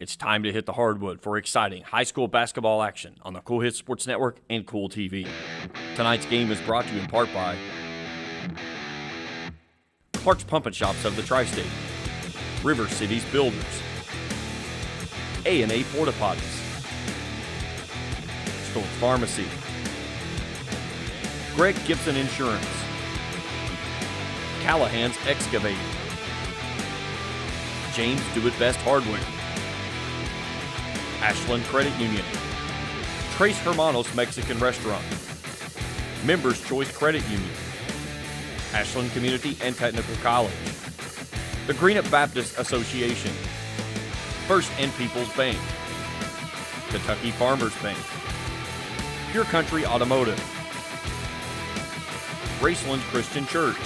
It's time to hit the hardwood for exciting high school basketball action on the Cool Hits Sports Network and Cool TV. Tonight's game is brought to you in part by Clark's Pump and Shops of the Tri-State, River Cities Builders, A&A Porta Potties, Stoltz Pharmacy, Greg Gibson Insurance, Callahan's Excavating, James Do It Best Hardware, Ashland Credit Union, Trace Hermanos Mexican Restaurant, Members Choice Credit Union, Ashland Community and Technical College, the Greenup Baptist Association, First and People's Bank, Kentucky Farmers Bank, Pure Country Automotive, Raceland Christian Church,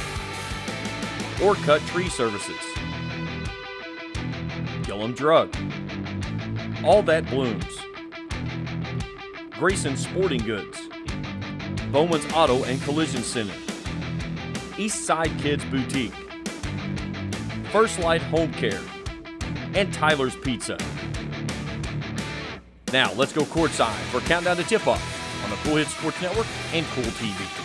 Or Cut Tree Services, Gillum Drug, All That Blooms, Grayson Sporting Goods, Bowman's Auto and Collision Center, East Side Kids Boutique, First Light Home Care, and Tyler's Pizza. Now, let's go courtside for a countdown to tip-off on the Cool Hits Sports Network and Cool TV.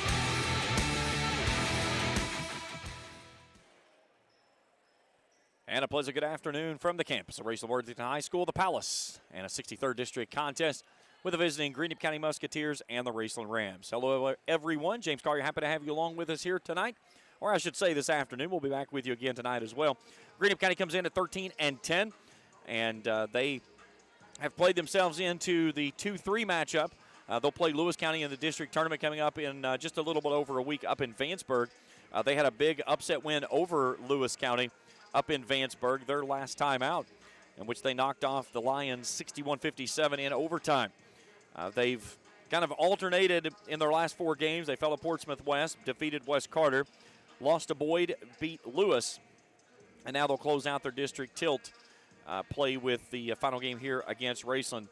And a pleasant good afternoon from the campus of Raceland Worthington High School, the Palace, and a 63rd District contest with the visiting Greenup County Musketeers and the Raceland Rams. Hello, everyone. James Collier, happy to have you along with us here tonight, or I should say this afternoon. We'll be back with you again tonight as well. Greenup County comes in at 13-10, and they have played themselves into the 2-3 matchup. They'll play Lewis County in the district tournament coming up in just a little bit over a week up in Vanceburg. They had a big upset win over Lewis County up in Vanceburg, their last time out, in which they knocked off the Lions 61-57 in overtime. They've kind of alternated in their last 4 games. They fell to Portsmouth West, defeated West Carter, lost to Boyd, beat Lewis, and now they'll close out their district tilt play with the final game here against Raceland.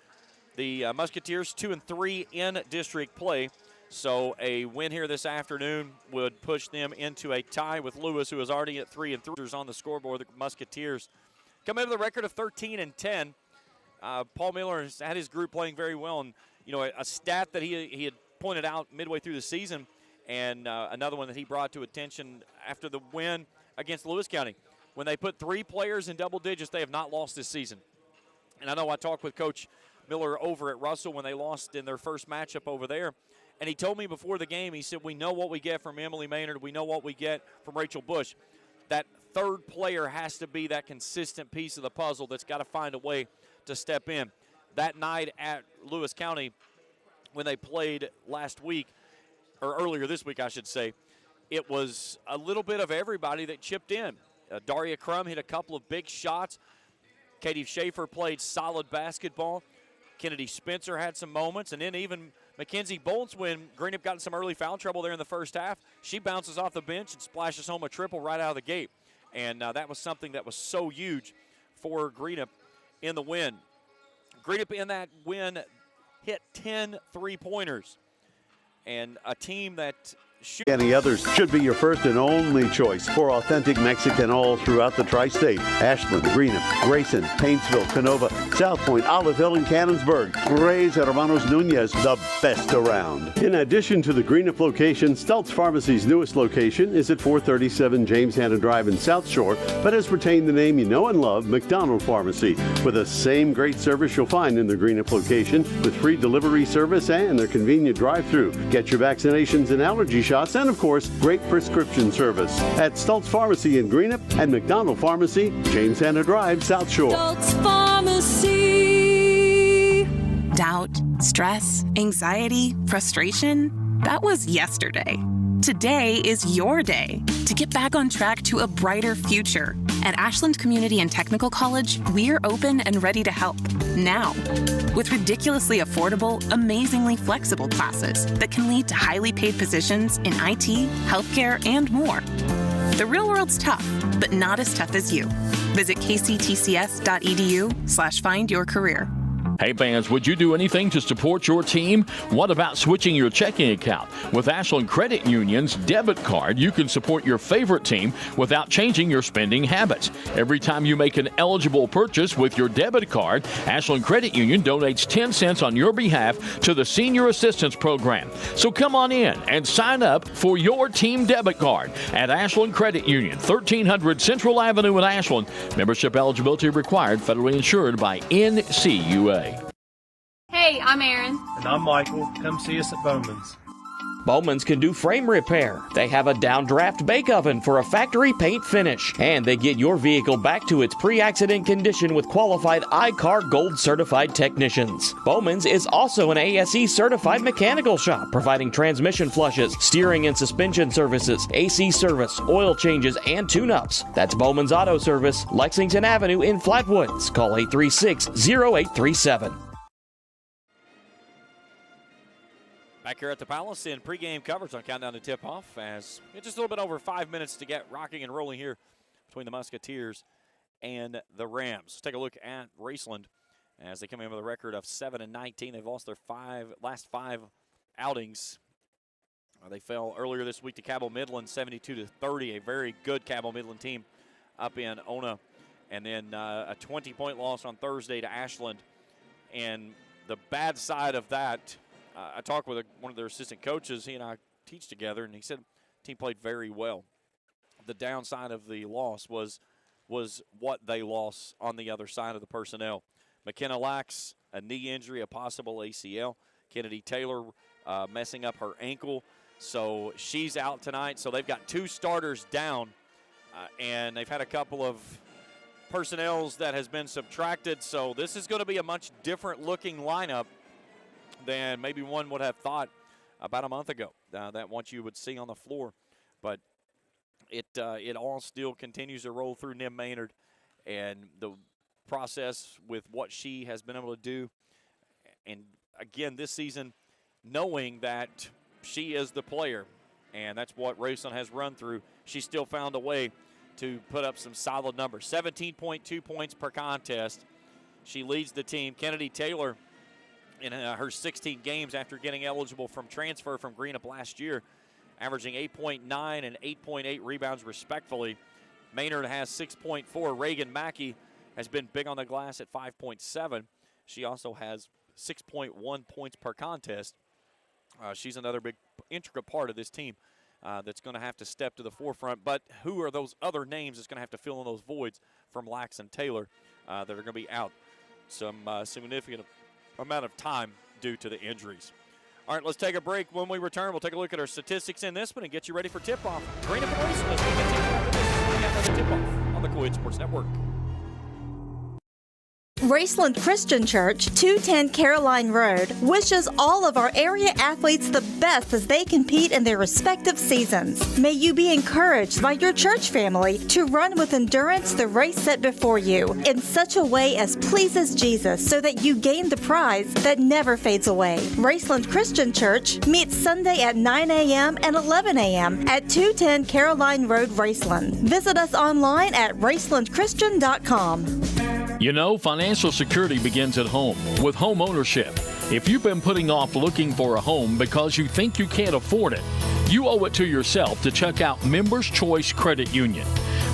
The Musketeers 2-3 in district play, so a win here this afternoon would push them into a tie with Lewis, who is already at 3-3 on the scoreboard. The Musketeers come into the record of 13-10. Paul Miller has had his group playing very well, and you know, a stat that he had pointed out midway through the season, and another one that he brought to attention after the win against Lewis County. When they put 3 players in double digits, they have not lost this season. And I know I talked with Coach Miller over at Russell when they lost in their first matchup over there, and he told me before the game, he said, we know what we get from Emily Maynard, we know what we get from Rachel Bush. That third player has to be that consistent piece of the puzzle that's got to find a way to step in. That night at Lewis County, when they played last week, or earlier this week, I should say, it was a little bit of everybody that chipped in. Daria Crum hit a couple of big shots. Katie Schaefer played solid basketball. Kennedy Spencer had some moments, and then even Mackenzie Bolts, when Greenup got in some early foul trouble there in the first half, she bounces off the bench and splashes home a triple right out of the gate. And that was something that was so huge for Greenup in the win. Greenup in that win hit 10 three-pointers. And a team that Any others should be your first and only choice for authentic Mexican all throughout the tri-state. Ashland, Greenup, Grayson, Paintsville, Canova, South Point, Olive Hill, and Cannonsburg. Reyes Hermanos Nunez, the best around. In addition to the Greenup location, Stoltz Pharmacy's newest location is at 437 James Hanna Drive in South Shore, but has retained the name you know and love, McDonald Pharmacy, with the same great service you'll find in the Greenup location, with free delivery service and their convenient drive-through. Get your vaccinations and allergy shots, and of course, great prescription service at Stoltz Pharmacy in Greenup and McDonald Pharmacy, James Hanna Drive, South Shore. Stoltz Pharmacy. Doubt, stress, anxiety, frustration. That was yesterday. Today is your day to get back on track to a brighter future. At Ashland Community and Technical College, we're open and ready to help now. With ridiculously affordable, amazingly flexible classes that can lead to highly paid positions in IT, healthcare, and more. The real world's tough, but not as tough as you. Visit kctcs.edu/findyourcareer. Hey fans, would you do anything to support your team? What about switching your checking account? With Ashland Credit Union's debit card, you can support your favorite team without changing your spending habits. Every time you make an eligible purchase with your debit card, Ashland Credit Union donates 10 cents on your behalf to the Senior Assistance Program. So come on in and sign up for your team debit card at Ashland Credit Union, 1300 Central Avenue in Ashland. Membership eligibility required, federally insured by NCUA. Hey, I'm Erin. And I'm Michael. Come see us at Bowman's. Bowman's can do frame repair. They have a downdraft bake oven for a factory paint finish. And they get your vehicle back to its pre-accident condition with qualified iCar Gold certified technicians. Bowman's is also an ASE certified mechanical shop, providing transmission flushes, steering and suspension services, AC service, oil changes, and tune-ups. That's Bowman's Auto Service, Lexington Avenue in Flatwoods. Call 836-0837. Back here at the Palace in pregame coverage on Countdown to Tip-Off as it's just a little bit over 5 minutes to get rocking and rolling here between the Musketeers and the Rams. Let's take a look at Raceland as they come in with a record of 7-19. They've lost their last five outings. They fell earlier this week to Cabell Midland 72-30, a very good Cabell Midland team up in Ona. And then a 20-point loss on Thursday to Ashland. And the bad side of that, I talked with one of their assistant coaches. He and I teach together, and he said the team played very well. The downside of the loss was what they lost on the other side of the personnel. McKenna Lax, a knee injury, a possible ACL. Kennedy Taylor messing up her ankle, so she's out tonight. So they've got two starters down, and they've had a couple of personnels that has been subtracted. So this is going to be a much different-looking lineup than maybe one would have thought about a month ago, that what you would see on the floor. But it all still continues to roll through Nim Maynard, and the process with what she has been able to do. And, again, this season, knowing that she is the player, and that's what Raceland has run through, she still found a way to put up some solid numbers. 17.2 points per contest. She leads the team. Kennedy Taylor, in her 16 games after getting eligible from transfer from Greenup last year, averaging 8.9 and 8.8 rebounds respectively. Maynard has 6.4. Reagan Mackey has been big on the glass at 5.7. She also has 6.1 points per contest. She's another big intricate part of this team that's going to have to step to the forefront. But who are those other names that's going to have to fill in those voids from Lax and Taylor that are going to be out some significant amount of time due to the injuries. All right, let's take a break. When we return, we'll take a look at our statistics in this one and get you ready for tip-off. Greenup and Raceland as we continue after this. We have another tip-off on the Coed Sports Network. Raceland Christian Church, 210 Caroline Road, wishes all of our area athletes the best as they compete in their respective seasons. May you be encouraged by your church family to run with endurance the race set before you in such a way as pleases Jesus so that you gain the prize that never fades away. Raceland Christian Church meets Sunday at 9 a.m. and 11 a.m. at 210 Caroline Road, Raceland. Visit us online at racelandchristian.com. You know, financial security begins at home with home ownership. If you've been putting off looking for a home because you think you can't afford it, you owe it to yourself to check out Members Choice Credit Union.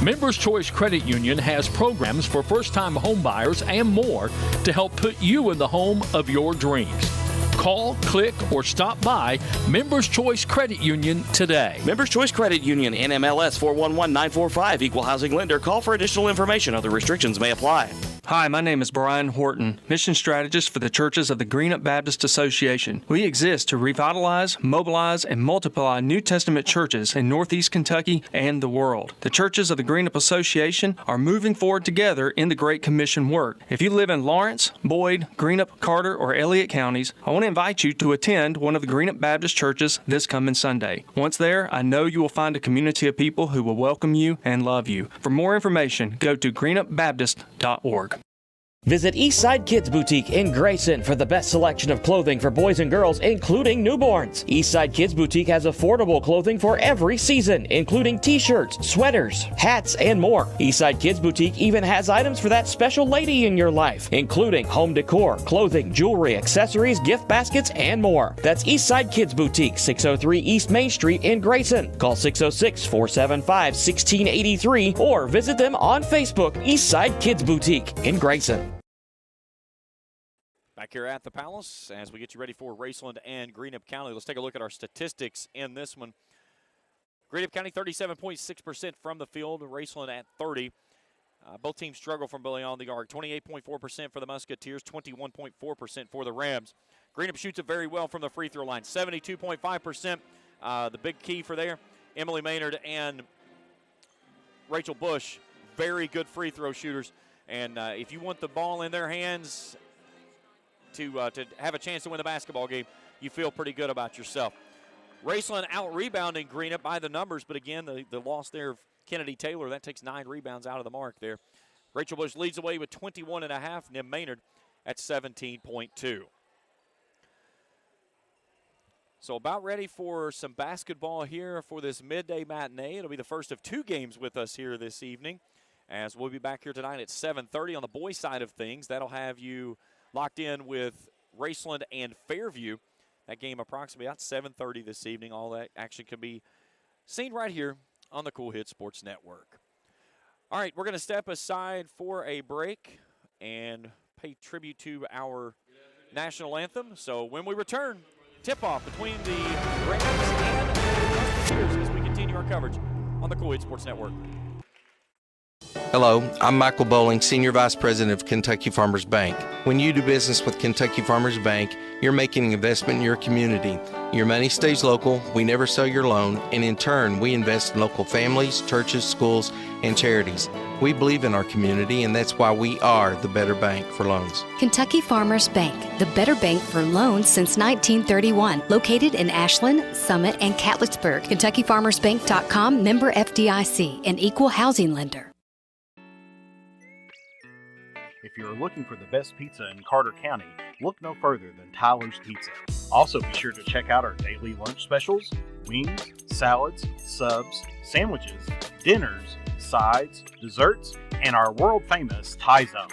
Members Choice Credit Union has programs for first-time home buyers and more to help put you in the home of your dreams. Call, click, or stop by Members Choice Credit Union today. Members Choice Credit Union, NMLS 411945, Equal Housing Lender. Call for additional information. Other restrictions may apply. Hi, my name is Brian Horton, Mission Strategist for the Churches of the Greenup Baptist Association. We exist to revitalize, mobilize, and multiply New Testament churches in Northeast Kentucky and the world. The Churches of the Greenup Association are moving forward together in the Great Commission work. If you live in Lawrence, Boyd, Greenup, Carter, or Elliott counties, I want to invite you to attend one of the Greenup Baptist churches this coming Sunday. Once there, I know you will find a community of people who will welcome you and love you. For more information, go to greenupbaptist.org. Visit Eastside Kids Boutique in Grayson for the best selection of clothing for boys and girls, including newborns. Eastside Kids Boutique has affordable clothing for every season, including t-shirts, sweaters, hats, and more. Eastside Kids Boutique even has items for that special lady in your life, including home decor, clothing, jewelry, accessories, gift baskets, and more. That's Eastside Kids Boutique, 603 East Main Street in Grayson. Call 606-475-1683 or visit them on Facebook, Eastside Kids Boutique in Grayson. Back here at the Palace as we get you ready for Raceland and Greenup County. Let's take a look at our statistics in this one. Greenup County 37.6% from the field, Raceland at 30%. Both teams struggle from beyond the arc. 28.4% for the Musketeers, 21.4% for the Rams. Greenup shoots it very well from the free throw line, 72.5%. The big key for there, Emily Maynard and Rachel Bush, very good free throw shooters. And if you want the ball in their hands to have a chance to win the basketball game, you feel pretty good about yourself. Raceland out-rebounding Greenup by the numbers, but again, the loss there of Kennedy Taylor, that takes 9 rebounds out of the mark there. Rachel Bush leads away with 21.5, Nim Maynard at 17.2. So about ready for some basketball here for this midday matinee. It'll be the first of 2 games with us here this evening, as we'll be back here tonight at 7:30 on the boys' side of things. That'll have you locked in with Raceland and Fairview. That game approximately at 7:30 this evening. All that action can be seen right here on the Cool Hit Sports Network. All right, we're going to step aside for a break and pay tribute to our national anthem. So when we return, tip-off between the Rams and the Musketeers as we continue our coverage on the Cool Hit Sports Network. Hello, I'm Michael Bowling, Senior Vice President of Kentucky Farmers Bank. When you do business with Kentucky Farmers Bank, you're making an investment in your community. Your money stays local, we never sell your loan, and in turn, we invest in local families, churches, schools, and charities. We believe in our community, and that's why we are the better bank for loans. Kentucky Farmers Bank, the better bank for loans since 1931. Located in Ashland, Summit, and Catlettsburg. KentuckyFarmersBank.com, member FDIC, an equal housing lender. If you're looking for the best pizza in Carter County, look no further than Tyler's Pizza. Also be sure to check out our daily lunch specials, wings, salads, subs, sandwiches, dinners, sides, desserts, and our world-famous Thai Zone.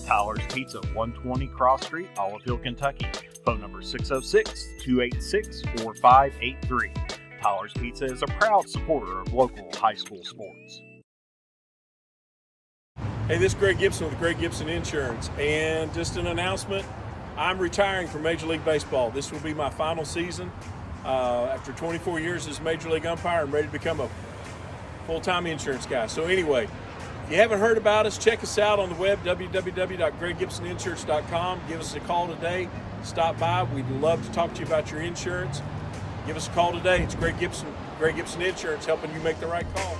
Tyler's Pizza, 120 Cross Street, Olive Hill, Kentucky. Phone number 606-286-4583. Tyler's Pizza is a proud supporter of local high school sports. Hey, this is Greg Gibson with Greg Gibson Insurance, and just an announcement, I'm retiring from Major League Baseball. This will be my final season. After 24 years as Major League umpire, I'm ready to become a full-time insurance guy. So anyway, if you haven't heard about us, check us out on the web, www.greggibsoninsurance.com. Give us a call today. Stop by. We'd love to talk to you about your insurance. Give us a call today. It's Greg Gibson Insurance, helping you make the right call.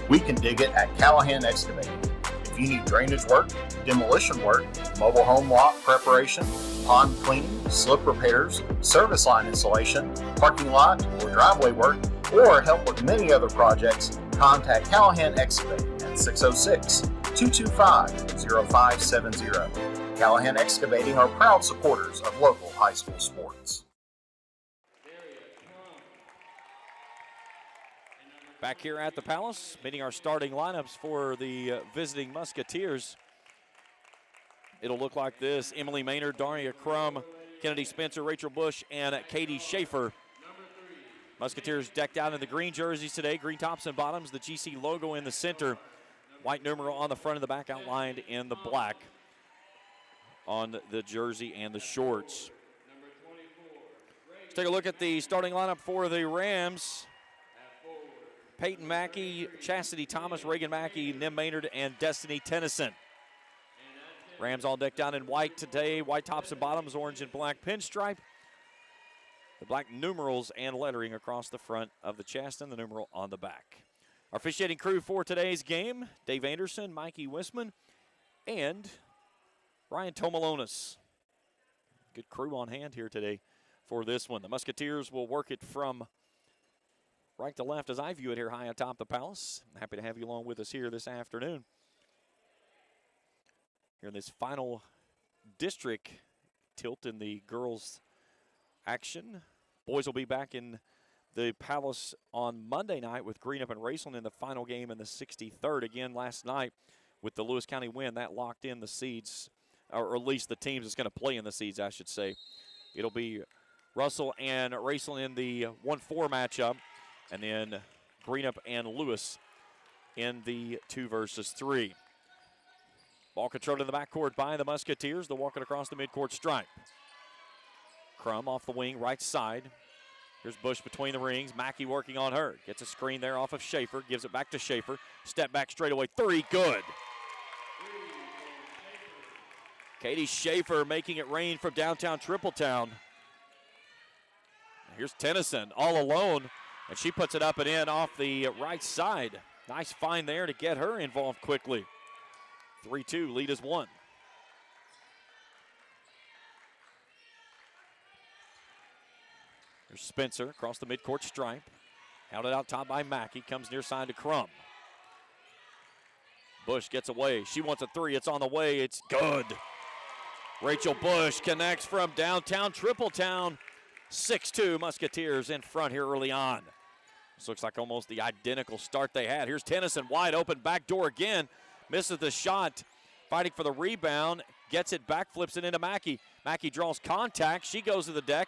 We can dig it at Callahan Excavating. If you need drainage work, demolition work, mobile home lot preparation, pond cleaning, slip repairs, service line installation, parking lot or driveway work, or help with many other projects, contact Callahan Excavating at 606-225-0570. Callahan Excavating are proud supporters of local high school sports. Back here at the Palace, meeting our starting lineups for the visiting Musketeers. It'll look like this: Emily Maynard, Daria Crum, Kennedy Spencer, Rachel Bush, and Katie Schaefer. Musketeers decked out in the green jerseys today, green tops and bottoms, the GC logo in the center, white numeral on the front and the back outlined in the black on the jersey and the shorts. Let's take a look at the starting lineup for the Rams. Peyton Mackey, Chastity Thomas, Reagan Mackey, Nim Maynard, and Destiny Tennyson. Rams all decked out in white today, white tops and bottoms, orange and black pinstripe. The black numerals and lettering across the front of the chest and the numeral on the back. Our officiating crew for today's game: Dave Anderson, Mikey Wisman, and Ryan Tomalonis. Good crew on hand here today for this one. The Musketeers will work it from right to left as I view it here high atop the Palace. Happy to have you along with us here this afternoon. Here in this final district tilt in the girls' action. Boys will be back in the Palace on Monday night with Greenup and Raceland in the final game in the 63rd. Again, last night with the Lewis County win, that locked in the seeds, or at least the teams that's going to play in the seeds, I should say. It'll be Russell and Raceland in the 1-4 matchup, and then Greenup and Lewis in the 2 versus 3. Ball controlled in the backcourt by the Musketeers. They'll walk it across the midcourt stripe. Crum off the wing, right side. Here's Bush between the rings. Mackey working on her. Gets a screen there off of Schaefer. Gives it back to Schaefer. Step back straightaway. 3, good. Katie Schaefer making it rain from downtown Tripletown. Here's Tennyson all alone, and she puts it up and in off the right side. Nice find there to get her involved quickly. 3-2, lead is 1. Here's Spencer across the midcourt stripe. Held it out top by Mackey. Comes near side to Crum. Bush gets away. She wants a 3. It's on the way. It's good. Rachel Bush connects from downtown Tripletown. 6-2 Musketeers in front here early on. This looks like almost the identical start they had. Here's Tennyson wide open. Back door again. Misses the shot. Fighting for the rebound. Gets it back. Flips it into Mackey. Mackey draws contact. She goes to the deck.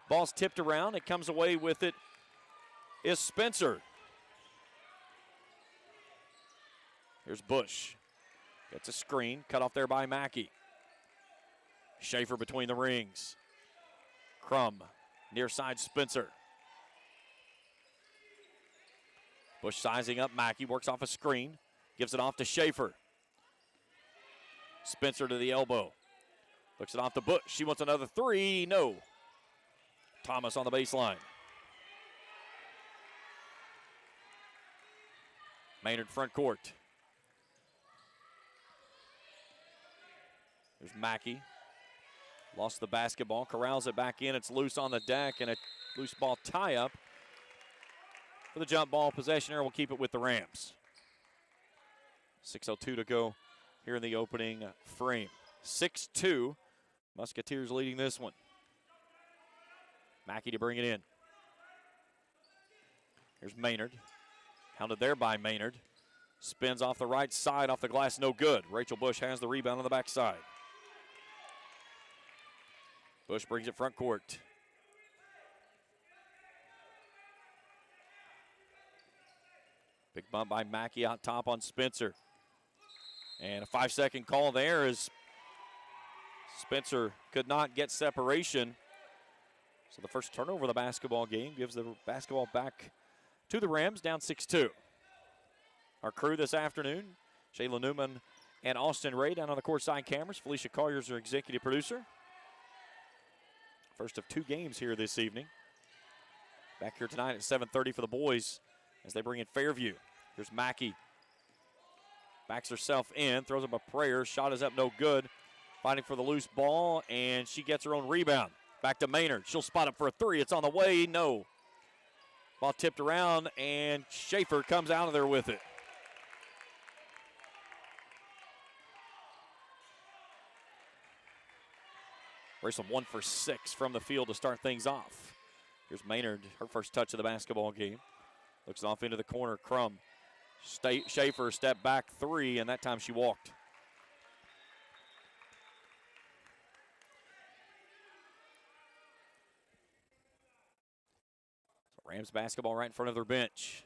Ball's tipped around. It comes away with it is Spencer. Here's Bush. Gets a screen. Cut off there by Mackey. Schaefer between the rings. Crum. Near side Spencer. Bush sizing up Mackey. Works off a screen. Gives it off to Schaefer. Spencer to the elbow. Looks it off to Bush. She wants another 3. No. Thomas on the baseline. Maynard front court. There's Mackey. Lost the basketball. Corrals it back in. It's loose on the deck and a loose ball tie-up. For the jump ball possession here, we'll keep it with the Rams. 6:02 to go here in the opening frame. 6-2. Musketeers leading this one. Mackey to bring it in. Here's Maynard. Hounded there by Maynard. Spins off the right side, off the glass, no good. Rachel Bush has the rebound on the backside. Bush brings it front court. Big bump by Mackey out top on Spencer. And a 5-second call there as Spencer could not get separation. So the first turnover of the basketball game gives the basketball back to the Rams, down 6-2. Our crew this afternoon, Shayla Newman and Austin Ray down on the courtside cameras. Felicia Collier's our executive producer. First of 2 games here this evening. Back here tonight at 7:30 for the boys as they bring in Fairview. Here's Mackey. Backs herself in, throws up a prayer. Shot is up, no good. Fighting for the loose ball, and she gets her own rebound. Back to Maynard. She'll spot up for a 3. It's on the way. No. Ball tipped around, and Schaefer comes out of there with it. Raceland 1 for 6 from the field to start things off. Here's Maynard, her first touch of the basketball game. Looks off into the corner. Crum. Schaefer step back 3, and that time she walked. Rams basketball right in front of their bench.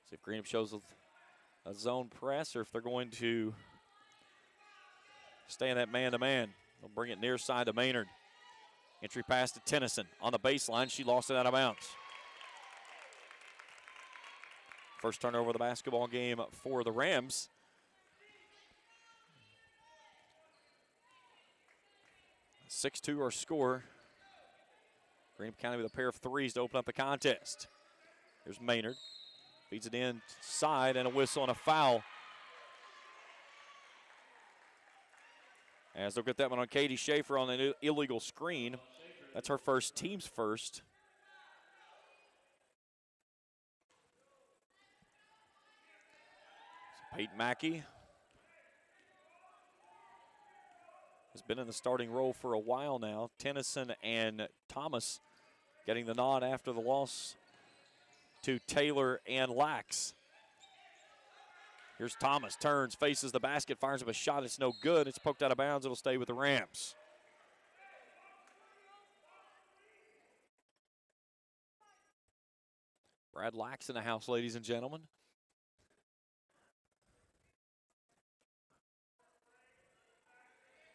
See if Greenup shows a zone press or if they're going to stay in that man-to-man. They'll bring it near side to Maynard. Entry pass to Tennyson on the baseline. She lost it out of bounds. First turnover of the basketball game for the Rams. A 6-2 our score. Greenup County with a pair of 3s to open up the contest. Here's Maynard. Feeds it inside and a whistle and a foul. As they'll get that one on Katie Schaefer on an illegal screen. That's her first, team's first. So Peyton Mackey has been in the starting role for a while now. Tennyson and Thomas getting the nod after the loss to Taylor and Lax. Here's Thomas, turns, faces the basket, fires up a shot. It's no good. It's poked out of bounds. It'll stay with the Rams. Brad Lax in the house, ladies and gentlemen.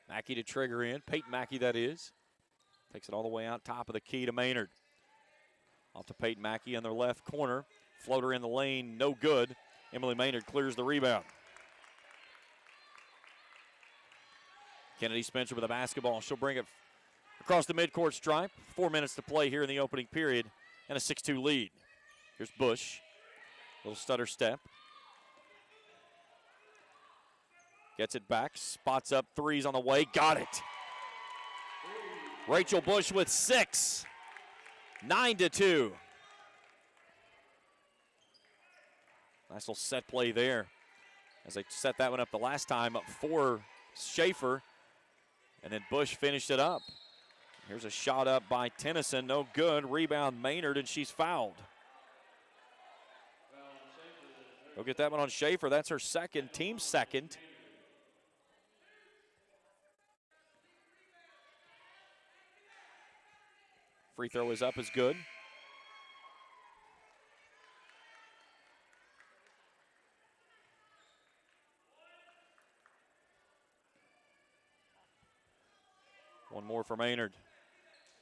Mackey to trigger in. Peyton Mackey, that is. Takes it all the way out top of the key to Maynard. Off to Peyton Mackey in their left corner. Floater in the lane, no good. Emily Maynard clears the rebound. Kennedy Spencer with a basketball. She'll bring it across the midcourt stripe. 4 minutes to play here in the opening period and a 6-2 lead. Here's Bush. Little stutter step. Gets it back. Spots up threes on the way. Got it. Rachel Bush with 6. 9-2. Nice little set play there as they set that one up the last time up for Schaefer. And then Bush finished it up. Here's a shot up by Tennyson. No good. Rebound Maynard, and she's fouled. Go get that one on Schaefer. That's her second, team second. Free throw is up, is good. One more for Maynard.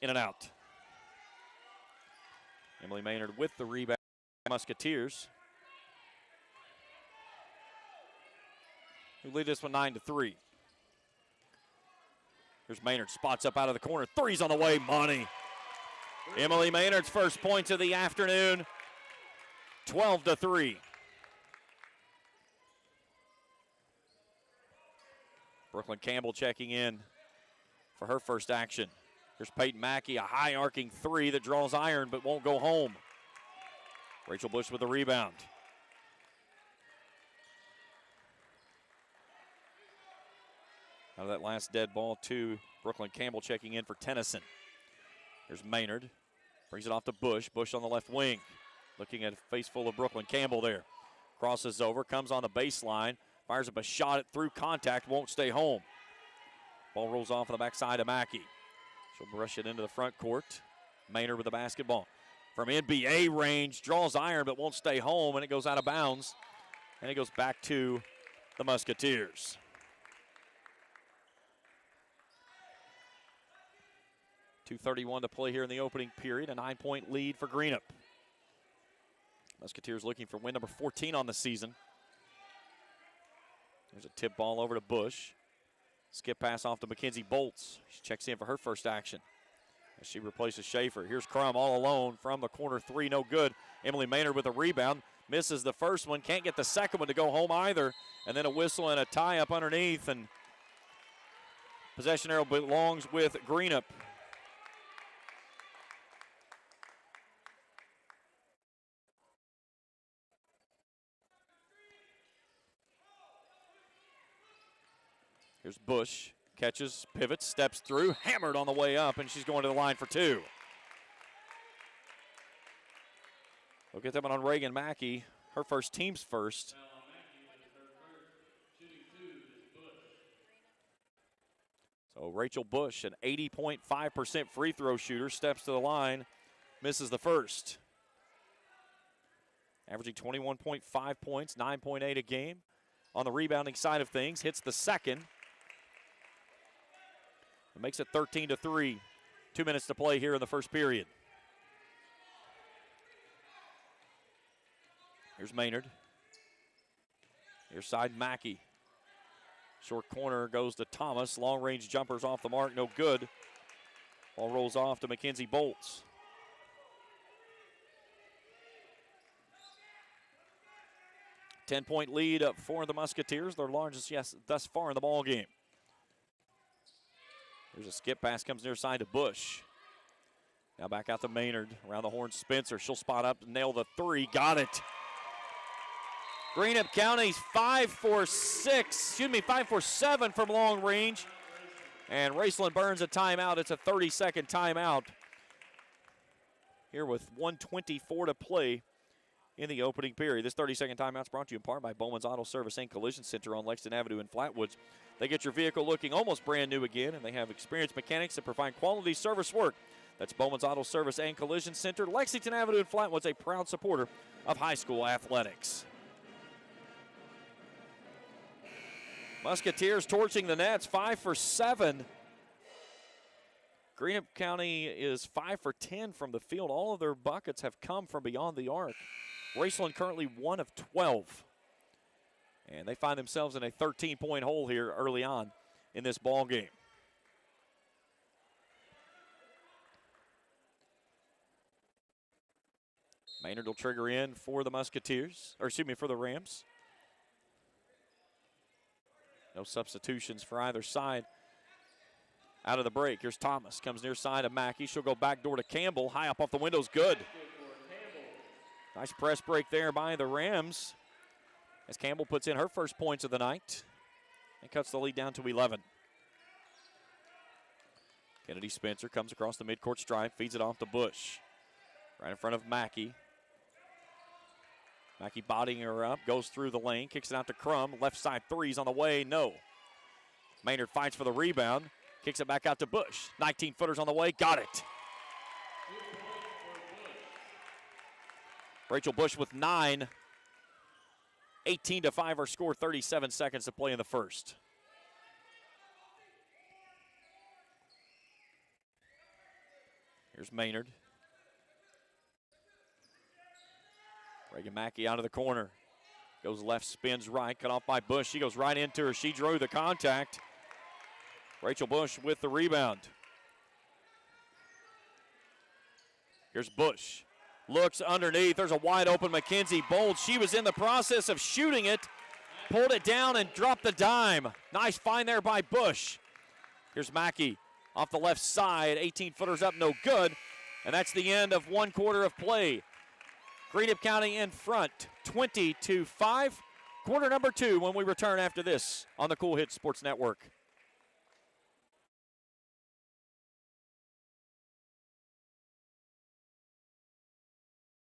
In and out. Emily Maynard with the rebound. Musketeers, who lead this one 9-3. Here's Maynard, spots up out of the corner. Three's on the way, money. Emily Maynard's first points of the afternoon, 12-3. Brooklyn Campbell checking in for her first action. Here's Peyton Mackey, a high arcing three that draws iron but won't go home. Rachel Bush with the rebound. Out of that last dead ball, to Brooklyn Campbell checking in for Tennyson. Here's Maynard. Brings it off to Bush. Bush on the left wing. Looking at a face full of Brooklyn Campbell there. Crosses over, comes on the baseline. Fires up a shot through contact, won't stay home. Ball rolls off on the backside of Mackey. She'll brush it into the front court. Maynard with the basketball. From NBA range, draws iron but won't stay home, and it goes out of bounds. And it goes back to the Musketeers. .231 to play here in the opening period. A 9-point lead for Greenup. Musketeers looking for win number 14 on the season. There's a tip ball over to Bush. Skip pass off to Mackenzie Bolts. She checks in for her first action as she replaces Schaefer. Here's Crum all alone from the corner three, no good. Emily Maynard with a rebound. Misses the first one, can't get the second one to go home either. And then a whistle and a tie up underneath, and possession arrow belongs with Greenup. Here's Bush, catches, pivots, steps through, hammered on the way up, and she's going to the line for two. We'll get that one on Reagan Mackey, her first, team's first. So Rachel Bush, an 80.5% free throw shooter, steps to the line, misses the first. Averaging 21.5 points, 9.8 a game. On the rebounding side of things, hits the second. It makes it 13-3. 2 minutes to play here in the first period. Here's Maynard. Here's side Mackey. Short corner goes to Thomas. Long range jumpers off the mark, no good. Ball rolls off to Mackenzie Bolts. .10-point lead up for the Musketeers, their largest, yes, thus far in the ball game. There's a skip pass, comes near side to Bush. Now back out to Maynard. Around the horn, Spencer. She'll spot up and nail the three. Got it. Greenup County's 5 for 7 from long range. And Raceland burns a timeout. It's a 30-second timeout here with 1:24 to play in the opening period. This 30-second timeout is brought to you in part by Bowman's Auto Service and Collision Center on Lexington Avenue in Flatwoods. They get your vehicle looking almost brand new again, and they have experienced mechanics that provide quality service work. That's Bowman's Auto Service and Collision Center, Lexington Avenue in Flatwoods, a proud supporter of high school athletics. Musketeers torching the nets, 5 for 7. Greenup County is 5 for 10 from the field. All of their buckets have come from beyond the arc. Raceland currently 1 of 12. And they find themselves in a 13-point hole here early on in this ball game. Maynard will trigger in for the Musketeers, or excuse me, for the Rams. No substitutions for either side. Out of the break, here's Thomas. Comes near side of Mackey. She'll go back door to Campbell. High up off the windows, good. Nice press break there by the Rams as Campbell puts in her first points of the night and cuts the lead down to 11. Kennedy Spencer comes across the midcourt stripe, feeds it off to Bush. Right in front of Mackey. Mackey bodying her up, goes through the lane, kicks it out to Crum. Left side three's on the way, no. Maynard fights for the rebound, kicks it back out to Bush. 19-footers on the way, got it. Rachel Bush with 9. 18-5 our score, 37 seconds to play in the first. Here's Maynard. Reagan Mackey out of the corner. Goes left, spins right, cut off by Bush. She goes right into her. She drew the contact. Rachel Bush with the rebound. Here's Bush. Looks underneath. There's a wide open Mackenzie Bold. She was in the process of shooting it. Pulled it down and dropped the dime. Nice find there by Bush. Here's Mackey off the left side. 18-footers up, no good. And that's the end of one quarter of play. Greenup County in front, 20-5. Quarter number 2 when we return after this on the Cool Hits Sports Network.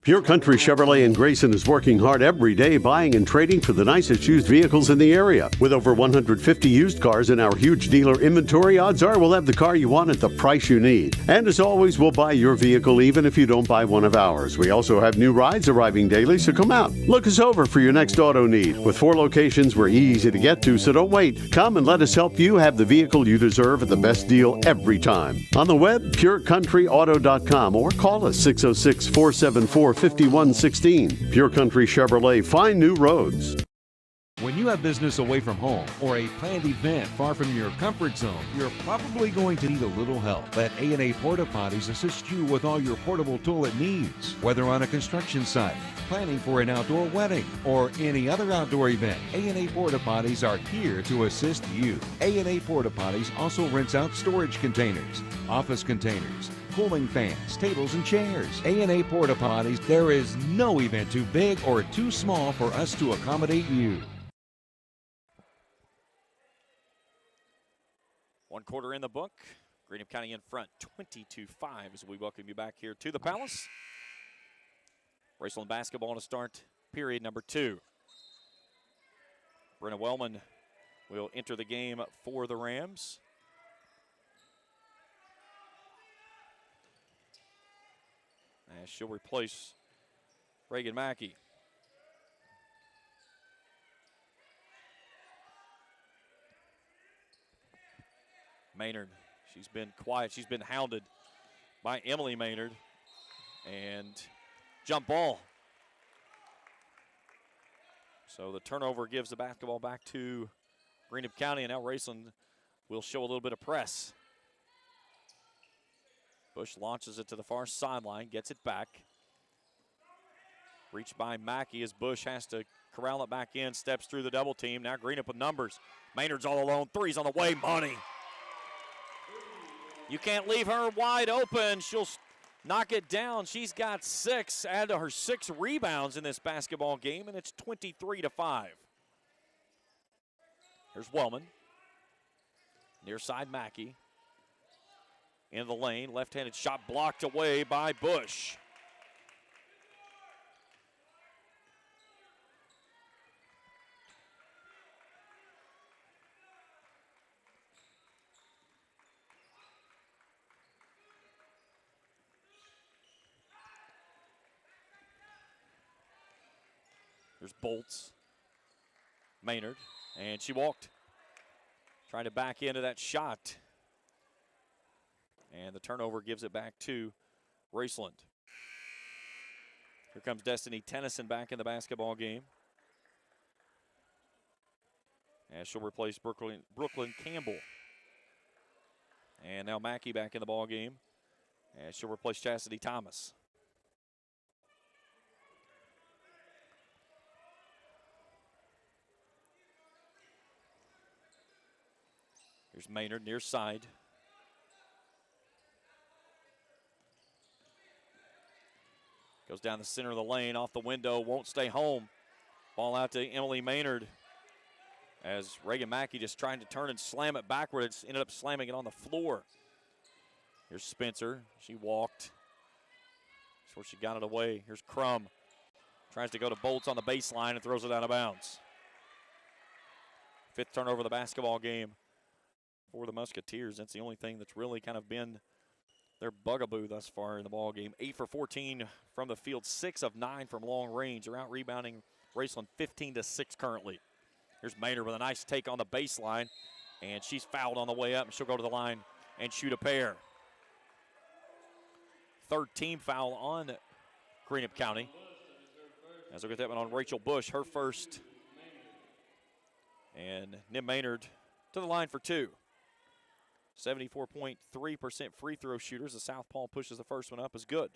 Pure Country Chevrolet in Grayson is working hard every day buying and trading for the nicest used vehicles in the area. With over 150 used cars in our huge dealer inventory, odds are we'll have the car you want at the price you need. And as always, we'll buy your vehicle even if you don't buy one of ours. We also have new rides arriving daily, so come out. Look us over for your next auto need. With 4 locations, we're easy to get to, so don't wait. Come and let us help you have the vehicle you deserve at the best deal every time. On the web, purecountryauto.com, or call us 606-474-5116. Pure Country Chevrolet, find new roads. When you have business away from home or a planned event far from your comfort zone, you're probably going to need a little help. Let A&A Porta Potties assist you with all your portable toilet needs. Whether on a construction site, planning for an outdoor wedding, or any other outdoor event, A&A Porta Potties are here to assist you. A&A Porta Potties also rents out storage containers, office containers, cooling fans, tables, and chairs. A&A Porta Potties, there is no event too big or too small for us to accommodate you. One quarter in the book. Greenup County in front, 22-5 as we welcome you back here to the Palace. Raceland basketball to start period number 2. Brenna Wellman will enter the game for the Rams. As she'll replace Reagan Mackey. Maynard, she's been quiet. She's been hounded by Emily Maynard. And jump ball. So the turnover gives the basketball back to Greenup County, and now Raceland will show a little bit of press. Bush launches it to the far sideline, gets it back. Reached by Mackey as Bush has to corral it back in, steps through the double team. Now Greenup with numbers. Maynard's all alone. Three's on the way, money. You can't leave her wide open. She'll knock it down. She's got 6, add to her 6 rebounds in this basketball game, and it's 23-5. Here's Wellman. Near side Mackey. In the lane, left-handed shot blocked away by Bush. Here's Bolts. Maynard, and she walked. Trying to back into that shot. And the turnover gives it back to Raceland. Here comes Destiny Tennyson back in the basketball game. As she'll replace Brooklyn Campbell. And now Mackey back in the ball game. As she'll replace Chastity Thomas. Here's Maynard near side. Goes down the center of the lane, off the window, won't stay home. Ball out to Emily Maynard. As Reagan Mackey just trying to turn and slam it backwards, ended up slamming it on the floor. Here's Spencer. She walked. That's where she got it away. Here's Crum. Tries to go to Bolts on the baseline and throws it out of bounds. 5th turnover of the basketball game for the Musketeers. That's the only thing that's really kind of been their bugaboo thus far in the ball game. 8 for 14 from the field, 6 of 9 from long range. They're out rebounding Raceland 15-6 currently. Here's Maynard with a nice take on the baseline, and she's fouled on the way up, and she'll go to the line and shoot a pair. 3rd team foul on Greenup County. As we'll get that one on Rachel Bush, her first. And Nim Maynard to the line for 2. 74.3% free throw shooters. The southpaw pushes the first one up is good.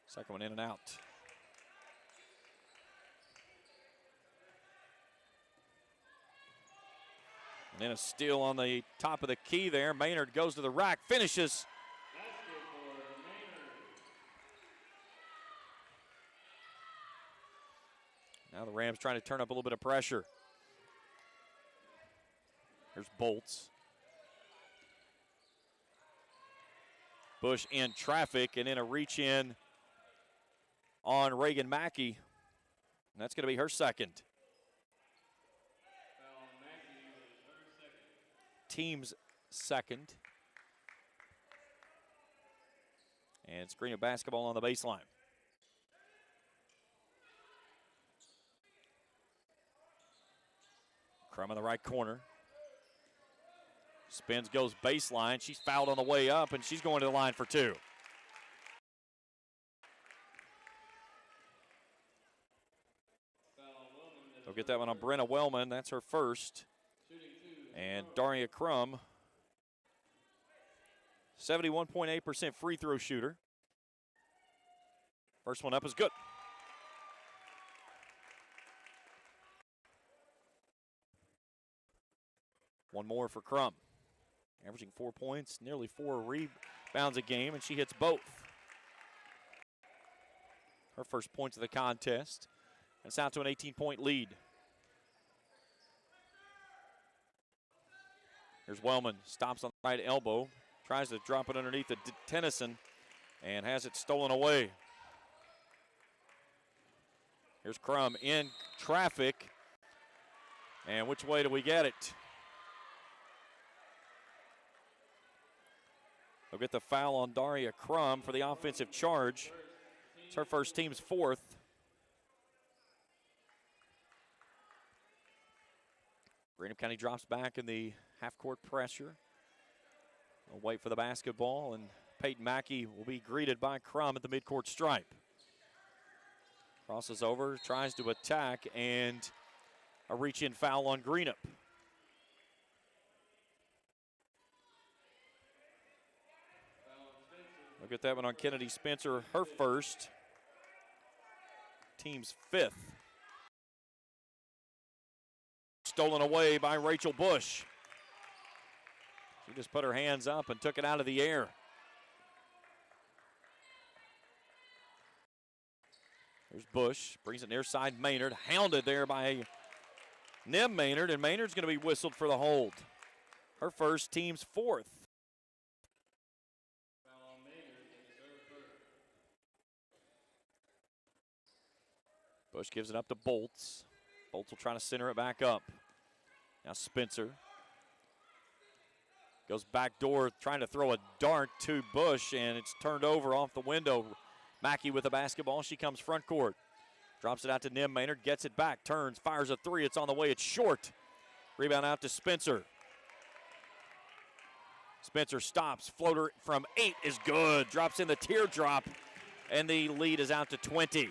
Second one in and out. And then a steal on the top of the key there. Maynard goes to the rack, finishes. Now the Rams trying to turn up a little bit of pressure. Here's Bolts. Bush in traffic, and then a reach in on Reagan Mackey. And that's going to be her second. Team's second. And it's Greenup basketball on the baseline. Crum in the right corner. Spins, goes baseline. She's fouled on the way up, and she's going to the line for 2. They'll get that one on Brenna Wellman. That's her first. And Daria Crum, 71.8% free throw shooter. First one up is good. One more for Crum. Averaging 4 points, nearly 4 rebounds a game, and she hits both. Her first points of the contest. And it's out to an 18-point lead. Here's Wellman, stops on the right elbow, tries to drop it underneath the Tennyson, and has it stolen away. Here's Crum in traffic, and which way do we get it? They'll get the foul on Daria Crum for the offensive charge. It's her first, team's 4th. Greenup County drops back in the half-court pressure. We'll wait for the basketball, and Peyton Mackey will be greeted by Crum at the midcourt stripe. Crosses over, tries to attack, and a reach-in foul on Greenup. Look at that one on Kennedy Spencer, her first. Team's 5th. Stolen away by Rachel Bush. She just put her hands up and took it out of the air. There's Bush, brings it near side Maynard, hounded there by Nim Maynard, and Maynard's going to be whistled for the hold. Her first, team's 4th. Bush gives it up to Bolts. Bolts will try to center it back up. Now Spencer goes back door, trying to throw a dart to Bush, and it's turned over off the window. Mackey with the basketball. She comes front court. Drops it out to Nim Maynard, gets it back, turns, fires a three. It's on the way. It's short. Rebound out to Spencer. Spencer stops. Floater from 8 is good. Drops in the teardrop, and the lead is out to 20.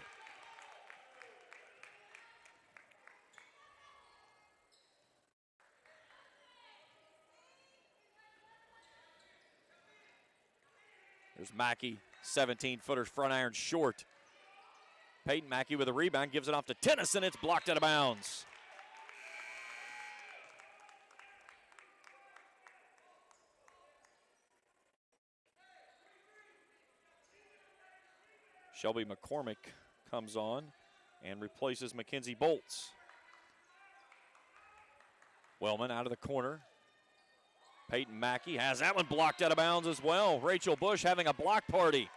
There's Mackey, 17-footer, front iron short. Peyton Mackey with a rebound, gives it off to Tennyson. It's blocked out of bounds. Shelby McCormick comes on and replaces Mackenzie Bolts. Wellman out of the corner. Peyton Mackey has that one blocked out of bounds as well. Rachel Bush having a block party.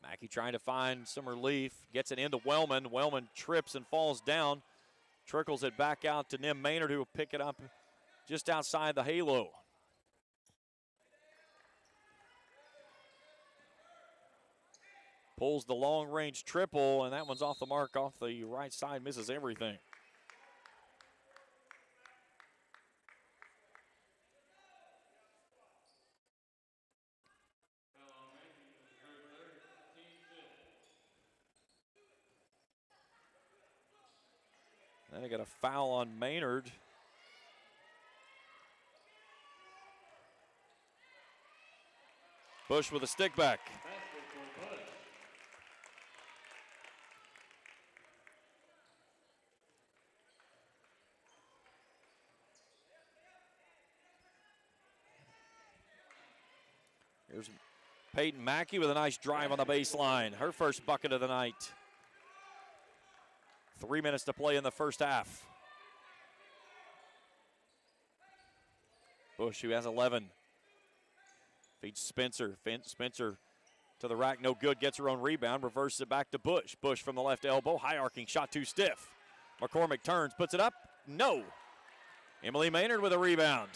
Mackey trying to find some relief, gets it into Wellman. Wellman trips and falls down. Trickles it back out to Nim Maynard, who will pick it up just outside the halo. Pulls the long-range triple, and that one's off the mark, off the right side, misses everything. Then they got a foul on Maynard. Bush with a stick back. Here's Peyton Mackey with a nice drive on the baseline. Her first bucket of the night. 3 minutes to play in the first half. Bush, who has 11. Feeds Spencer. Spencer to the rack, no good. Gets her own rebound. Reverses it back to Bush. Bush from the left elbow. High arcing shot, too stiff. McCormick turns, puts it up. No. Emily Maynard with a rebound.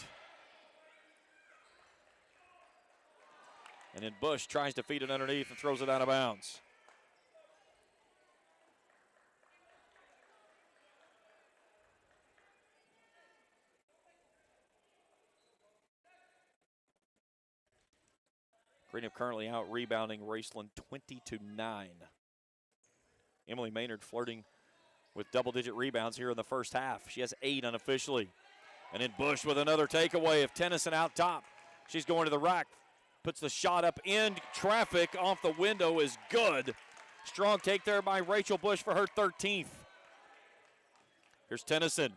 And then Bush tries to feed it underneath and throws it out of bounds. Greenup currently out rebounding Raceland 20-9. Emily Maynard flirting with double-digit rebounds here in the first half. She has 8 unofficially. And then Bush with another takeaway of Tennyson out top. She's going to the rack. Puts the shot up in traffic off the window is good. Strong take there by Rachel Bush for her 13th. Here's Tennyson.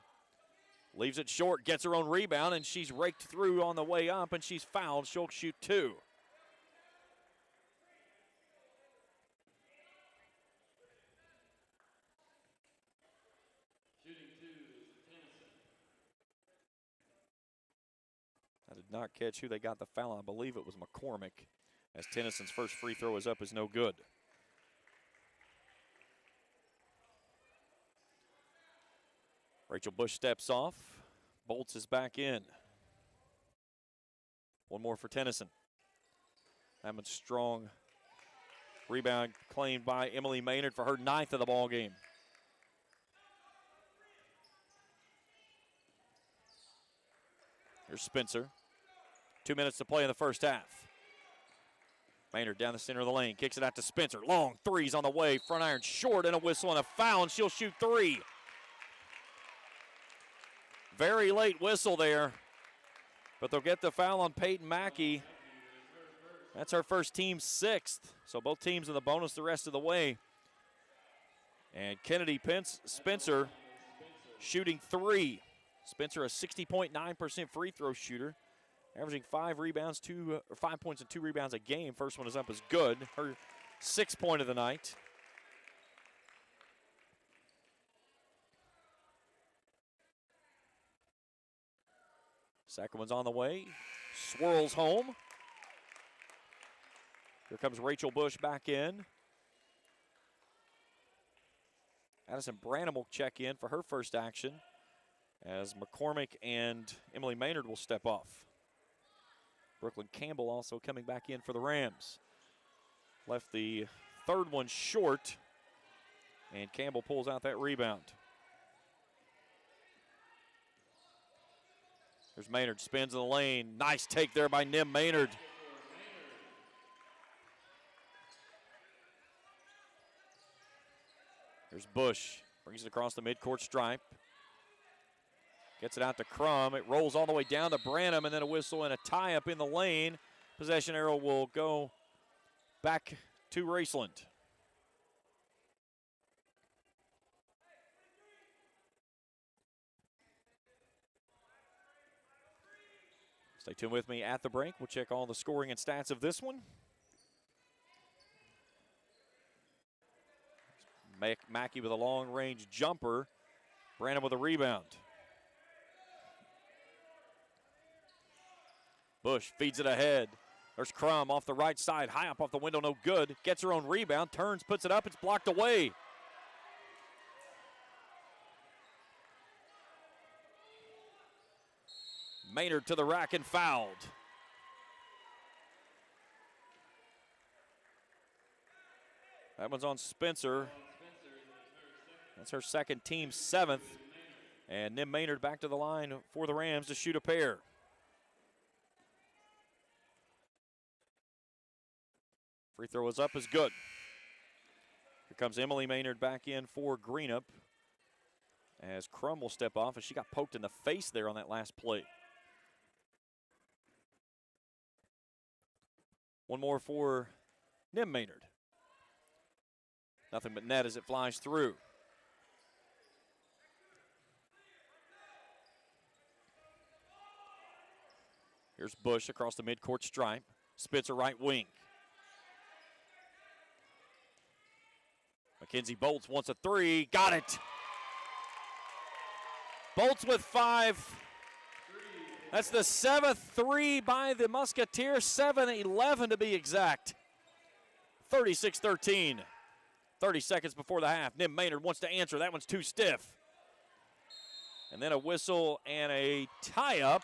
Leaves it short, gets her own rebound, and she's raked through on the way up, and she's fouled. She'll shoot 2. I did not catch who they got the foul on. I believe it was McCormick, as Tennyson's first free throw is up, is no good. Rachel Bush steps off. Bolts is back in. One more for Tennyson. Having strong rebound claimed by Emily Maynard for her 9th of the ball game. Here's Spencer. 2 minutes to play in the first half. Maynard down the center of the lane, kicks it out to Spencer. Long threes on the way, front iron short, and a whistle and a foul, and she'll shoot three. Very late whistle there, but they'll get the foul on Peyton Mackey. That's her first, team sixth, so both teams in the bonus the rest of the way. And Kennedy Spencer shooting three. Spencer, a 60.9% free throw shooter, averaging 5 points and 2 rebounds a game. First one is up is good. Her 6th point of the night. Second one's on the way. Swirls home. Here comes Rachel Bush back in. Addison Branham will check in for her first action as McCormick and Emily Maynard will step off. Brooklyn Campbell also coming back in for the Rams. Left the third one short, and Campbell pulls out that rebound. There's Maynard, spins in the lane. Nice take there by Nim Maynard. There's Bush, brings it across the midcourt stripe. Gets it out to Crum. It rolls all the way down to Branham, and then a whistle and a tie-up in the lane. Possession arrow will go back to Raceland. Stay tuned with me at the break. We'll check all the scoring and stats of this one. Mackey with a long-range jumper. Branham with a rebound. Bush feeds it ahead. There's Crum off the right side, high up off the window, no good. Gets her own rebound, turns, puts it up, it's blocked away. Maynard to the rack and fouled. That one's on Spencer. That's her second, team 7th. And Nim Maynard back to the line for the Rams to shoot a pair. Free throw is up, is good. Here comes Emily Maynard back in for Greenup as Crum will step off, as she got poked in the face there on that last play. One more for Nim Maynard. Nothing but net as it flies through. Here's Bush across the midcourt stripe. Spitzer right wing. Mackenzie Bolts wants a three. Got it. Bolts with 5. That's the 7th three by the Musketeers. 7-11 to be exact. 36-13. 30 seconds before the half. Nim Maynard wants to answer. That one's too stiff. And then a whistle and a tie-up.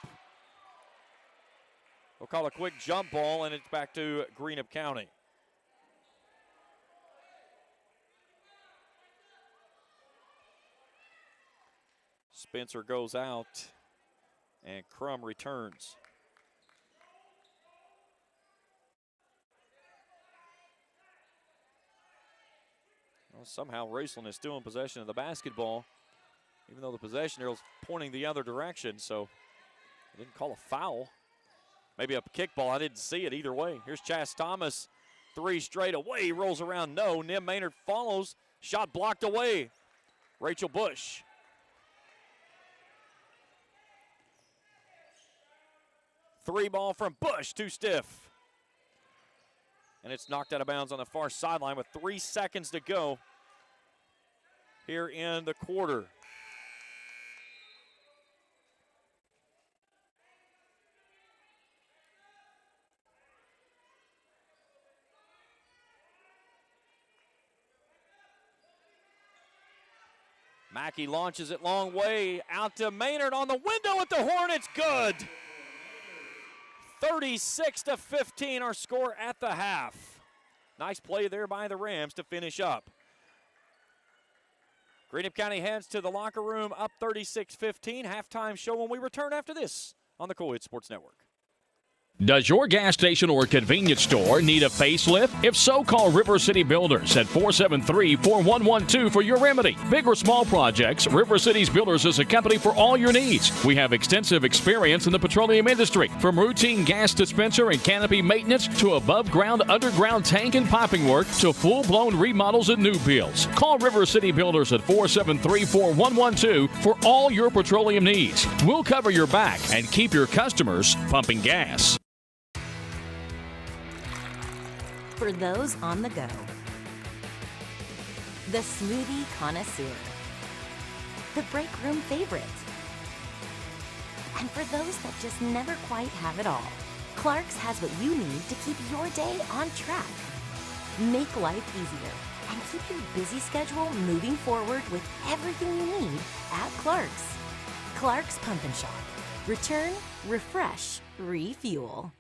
We'll call a quick jump ball, and it's back to Greenup County. Spencer goes out, and Crum returns. Well, somehow Raceland is still in possession of the basketball, even though the possession arrow is pointing the other direction, so they didn't call a foul. Maybe a kickball. I didn't see it either way. Here's Chas Thomas. 3 straight away. Rolls around. No. Nim Maynard follows. Shot blocked away. Rachel Bush. Three ball from Bush. Too stiff. And it's knocked out of bounds on the far sideline with 3 seconds to go here in the quarter. Mackey launches it long way out to Maynard on the window at the horn. It's good. 36-15 our score at the half. Nice play there by the Rams to finish up. Greenup County heads to the locker room up 36-15. Halftime show when we return after this on the Coed Sports Network. Does your gas station or convenience store need a facelift? If so, call River City Builders at 473-4112 for your remedy. Big or small projects, River City's Builders is a company for all your needs. We have extensive experience in the petroleum industry, from routine gas dispenser and canopy maintenance to above-ground, underground tank and piping work to full-blown remodels and new builds. Call River City Builders at 473-4112 for all your petroleum needs. We'll cover your back and keep your customers pumping gas. For those on the go, the smoothie connoisseur, the break room favorite, and for those that just never quite have it all, Clark's has what you need to keep your day on track. Make life easier and keep your busy schedule moving forward with everything you need at Clark's. Clark's Pump and Shop. Return, refresh, refuel.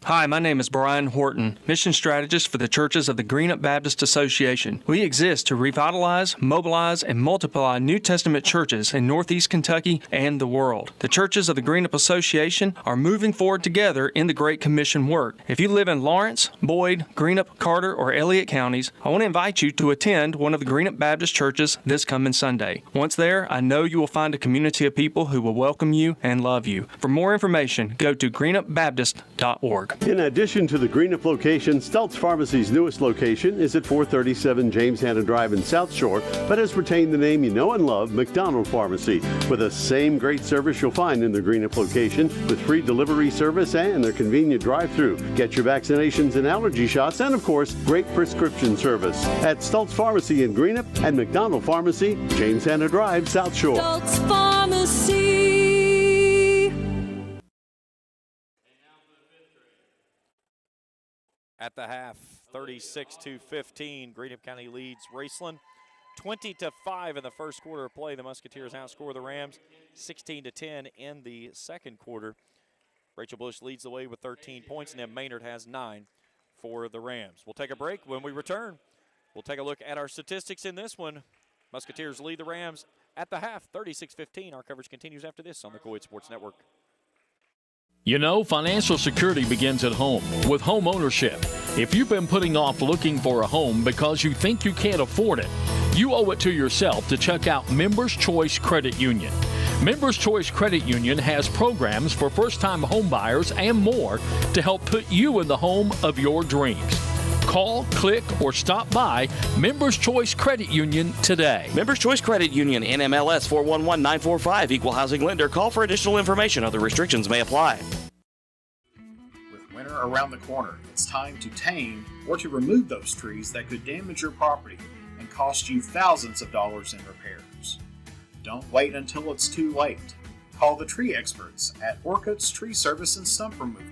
Hi, my name is Brian Horton, Mission Strategist for the Churches of the Greenup Baptist Association. We exist to revitalize, mobilize, and multiply New Testament churches in Northeast Kentucky and the world. The Churches of the Greenup Association are moving forward together in the Great Commission work. If you live in Lawrence, Boyd, Greenup, Carter, or Elliott counties, I want to invite you to attend one of the Greenup Baptist churches this coming Sunday. Once there, I know you will find a community of people who will welcome you and love you. For more information, go to greenupbaptist.org. In addition to the Greenup location, Stultz Pharmacy's newest location is at 437 James Hanna Drive in South Shore, but has retained the name you know and love, McDonald Pharmacy, with the same great service you'll find in the Greenup location, with free delivery service and their convenient drive-through. Get your vaccinations and allergy shots, and of course, great prescription service at Stultz Pharmacy in Greenup and McDonald Pharmacy, James Hanna Drive, South Shore. Stultz Pharmacy. At the half, 36-15, Greenup County leads Raceland 20-5 in the first quarter of play. The Musketeers outscore the Rams 16-10 in the second quarter. Rachel Bush leads the way with 13 points, and then Maynard has 9 for the Rams. We'll take a break. When we return, we'll take a look at our statistics in this one. Musketeers lead the Rams at the half, 36-15. Our coverage continues after this on the Coed Sports Network. You know, financial security begins at home with home ownership. If you've been putting off looking for a home because you think you can't afford it, you owe it to yourself to check out Members Choice Credit Union. Members Choice Credit Union has programs for first-time home buyers and more to help put you in the home of your dreams. Call, click, or stop by Members Choice Credit Union today. Members Choice Credit Union, NMLS 411945, Equal Housing Lender. Call for additional information. Other restrictions may apply. With winter around the corner, it's time to tame or to remove those trees that could damage your property and cost you thousands of dollars in repairs. Don't wait until it's too late. Call the tree experts at Orcutt's Tree Service and Stump Removal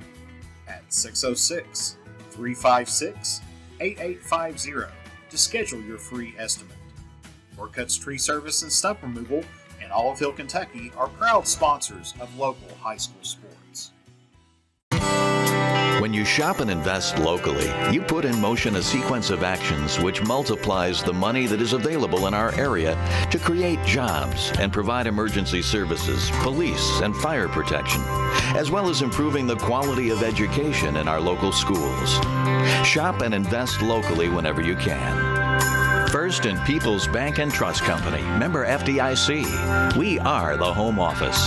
at 606-356-8850 to schedule your free estimate. Orcutt's Tree Service and Stump Removal in Olive Hill, Kentucky are proud sponsors of local high school sports. When you shop and invest locally, you put in motion a sequence of actions which multiplies the money that is available in our area to create jobs and provide emergency services, police, and fire protection, as well as improving the quality of education in our local schools. Shop and invest locally whenever you can. First in People's Bank and Trust Company, member FDIC. We are the home office.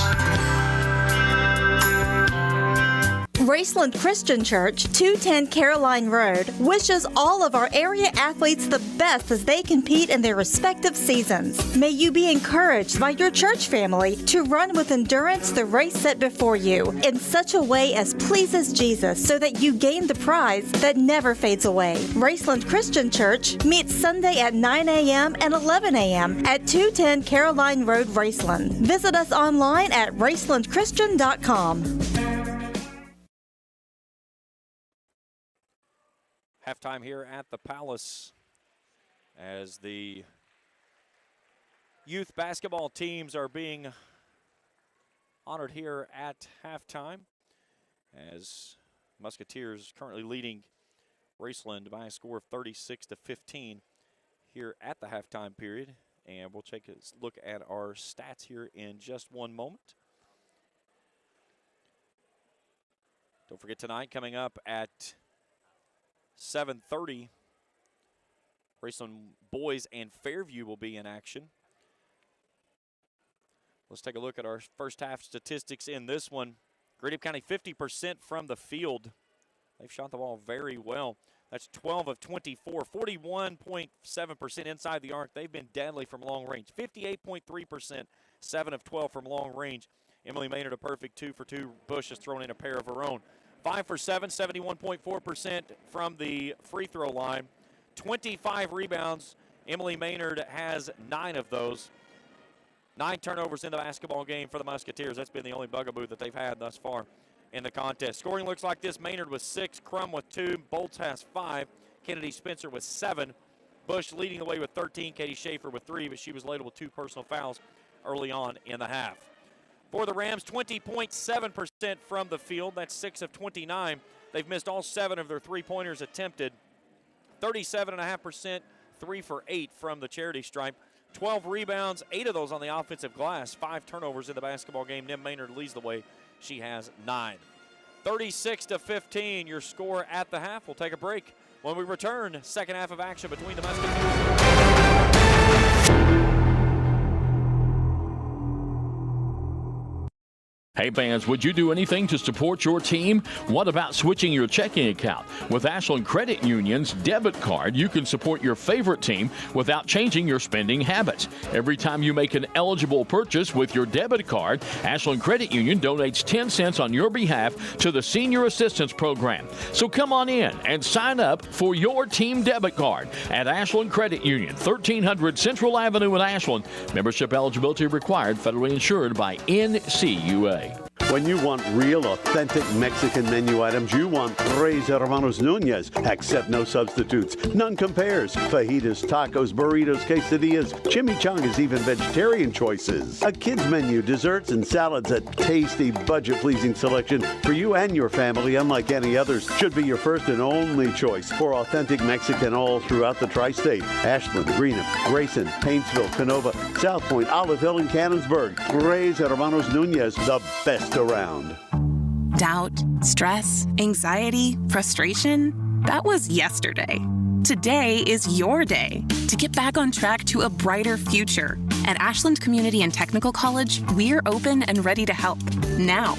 Raceland Christian Church, 210 Caroline Road, wishes all of our area athletes the best as they compete in their respective seasons. May you be encouraged by your church family to run with endurance the race set before you in such a way as pleases Jesus so that you gain the prize that never fades away. Raceland Christian Church meets Sunday at 9 a.m. and 11 a.m. at 210 Caroline Road, Raceland. Visit us online at racelandchristian.com. Halftime here at the Palace as the youth basketball teams are being honored here at halftime, as Musketeers currently leading Raceland by a score of 36-15 here at the halftime period. And we'll take a look at our stats here in just one moment. Don't forget tonight, coming up at 7:30, Raceland boys and Fairview will be in action. Let's take a look at our first half statistics in this one. Greenup County 50% from the field. They've shot the ball very well. That's 12 of 24, 41.7% inside the arc. They've been deadly from long range. 58.3%, 7 of 12 from long range. Emily Maynard a perfect 2 for 2. Bush has thrown in a pair of her own. 5 for 7, 71.4% from the free throw line. 25 rebounds. Emily Maynard has 9 of those. 9 turnovers in the basketball game for the Musketeers. That's been the only bugaboo that they've had thus far in the contest. Scoring looks like this: Maynard with 6, Crum with 2, Bolts has 5, Kennedy Spencer with 7, Bush leading the way with 13, Katie Schaefer with 3, but she was labeled with 2 personal fouls early on in the half. For the Rams, 20.7% from the field. That's 6 of 29. They've missed all 7 of their three-pointers attempted. 37.5%, 3 for 8 from the charity stripe. 12 rebounds, 8 of those on the offensive glass. 5 turnovers in the basketball game. Nim Maynard leads the way. She has 9. 36-15, your score at the half. We'll take a break. When we return, second half of action between the Musketeers. Hey fans, would you do anything to support your team? What about switching your checking account? With Ashland Credit Union's debit card, you can support your favorite team without changing your spending habits. Every time you make an eligible purchase with your debit card, Ashland Credit Union donates 10 cents on your behalf to the Senior Assistance Program. So come on in and sign up for your team debit card at Ashland Credit Union, 1300 Central Avenue in Ashland. Membership eligibility required, federally insured by NCUA. When you want real, authentic Mexican menu items, you want Tres Hermanos Nunez. Accept no substitutes. None compares. Fajitas, tacos, burritos, quesadillas, chimichangas, even vegetarian choices. A kids menu, desserts and salads, a tasty, budget-pleasing selection for you and your family, unlike any others. Should be your first and only choice for authentic Mexican all throughout the tri-state. Ashland, Greenup, Grayson, Paintsville, Canova, South Point, Olive Hill, and Cannonsburg. Tres Hermanos Nunez, the best around. Doubt, stress, anxiety, frustration. That was yesterday. Today is your day to get back on track to a brighter future. At Ashland Community and Technical College, we're open and ready to help now.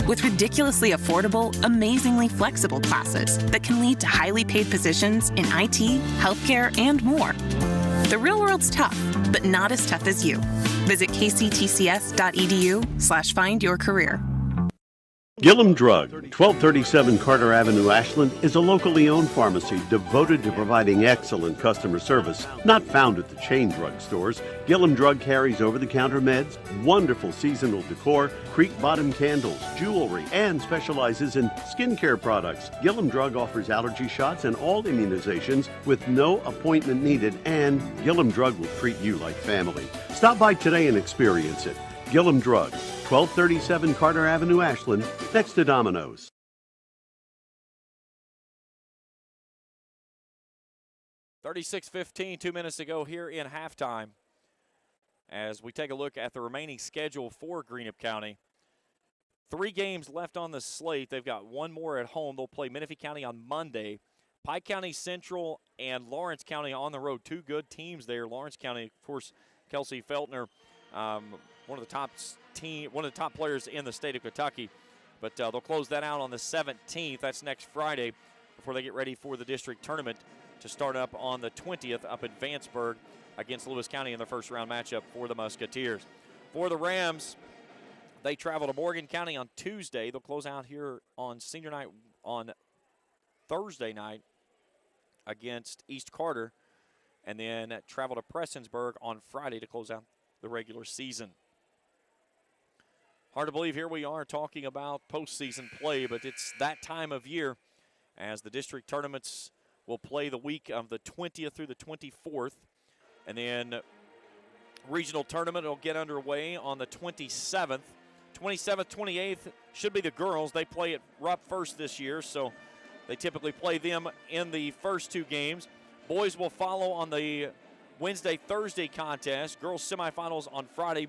With ridiculously affordable, amazingly flexible classes that can lead to highly paid positions in IT, healthcare, and more. The real world's tough, but not as tough as you. Visit kctcs.edu/findyourcareer. Gillum Drug, 1237 Carter Avenue, Ashland, is a locally owned pharmacy devoted to providing excellent customer service. Not found at the chain drug stores, Gillum Drug carries over-the-counter meds, wonderful seasonal decor, creek bottom candles, jewelry, and specializes in skincare products. Gillum Drug offers allergy shots and all immunizations with no appointment needed, and Gillum Drug will treat you like family. Stop by today and experience it. Gillum Drug, 1237 Carter Avenue, Ashland, next to Domino's. $36-15, 2 minutes to go here in halftime. As we take a look at the remaining schedule for Greenup County. 3 games left on the slate. They've got 1 more at home. They'll play Menifee County on Monday. Pike County Central and Lawrence County on the road. 2 good teams there. Lawrence County, of course, Kelsey Feltner, one of the top players in the state of Kentucky. But they'll close that out on the 17th. That's next Friday before they get ready for the district tournament to start up on the 20th up in Vanceburg against Lewis County in their first round matchup for the Musketeers. For the Rams, they travel to Morgan County on Tuesday. They'll close out here on senior night on Thursday night against East Carter, and then travel to Prestonsburg on Friday to close out the regular season. Hard to believe here we are talking about postseason play, but it's that time of year as the district tournaments will play the week of the 20th through the 24th, and then regional tournament will get underway on the 27th. 27th, 28th should be the girls. They play at Rupp first this year, so they typically play them in the first 2 games. Boys will follow on the Wednesday, Thursday contest. Girls semifinals on Friday.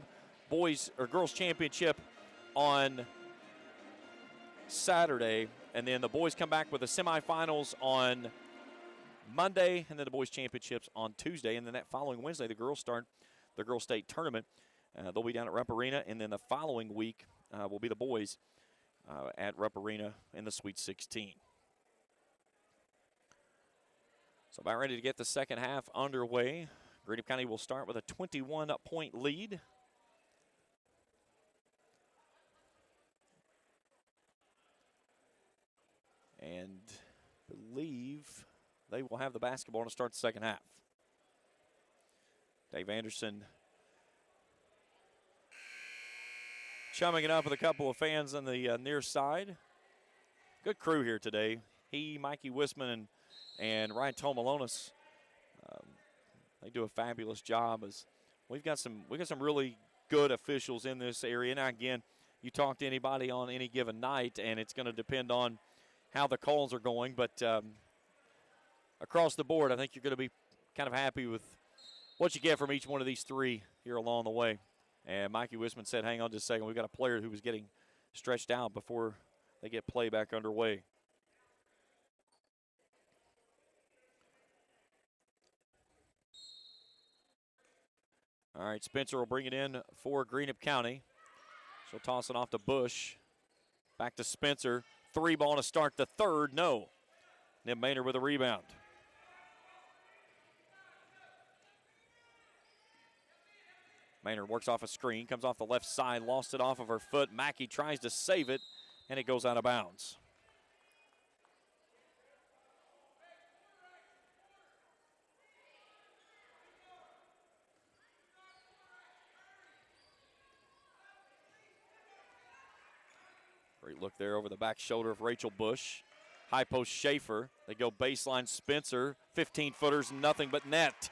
Boys or girls championship on Saturday. and then the boys come back with the semifinals on Monday, and then the boys championships on Tuesday, and then that following Wednesday, the girls start the girls state tournament. They'll be down at Rupp Arena, and then the following week will be the boys at Rupp Arena in the Sweet 16. So about ready to get the second half underway. Greenup County will start with a 21-point lead. And believe they will have the basketball to start the second half. Dave Anderson chumming it up with a couple of fans on the near side. Good crew here today. He, Mikey Wisman, and Ryan Tomalonis, they do a fabulous job. As we got some really good officials in this area. Now again, you talk to anybody on any given night, and it's going to depend on how the calls are going. But across the board, I think you're going to be kind of happy with what you get from each one of these three here along the way. And Mikey Wisman said, hang on just a second, we've got a player who was getting stretched out before they get play back underway. All right, Spencer will bring it in for Greenup County. She'll toss it off to Bush. Back to Spencer. 3-ball to start the third. No. Nib Maynard with a rebound. Maynard works off a screen, comes off the left side, lost it off of her foot. Mackey tries to save it, and it goes out of bounds. Great look there over the back shoulder of Rachel Bush. High post Schaefer. They go baseline Spencer. 15-footers, nothing but net.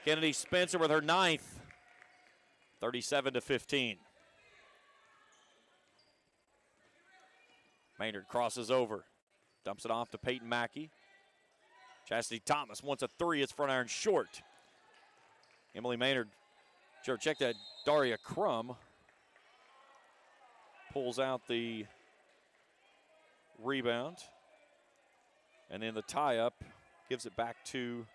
Kennedy Spencer with her ninth. 37-15. Maynard crosses over. Dumps it off to Peyton Mackey. Chastity Thomas wants a three. It's front iron short. Emily Maynard. Sure, check that. Daria Crum pulls out the rebound. And then the tie-up gives it back to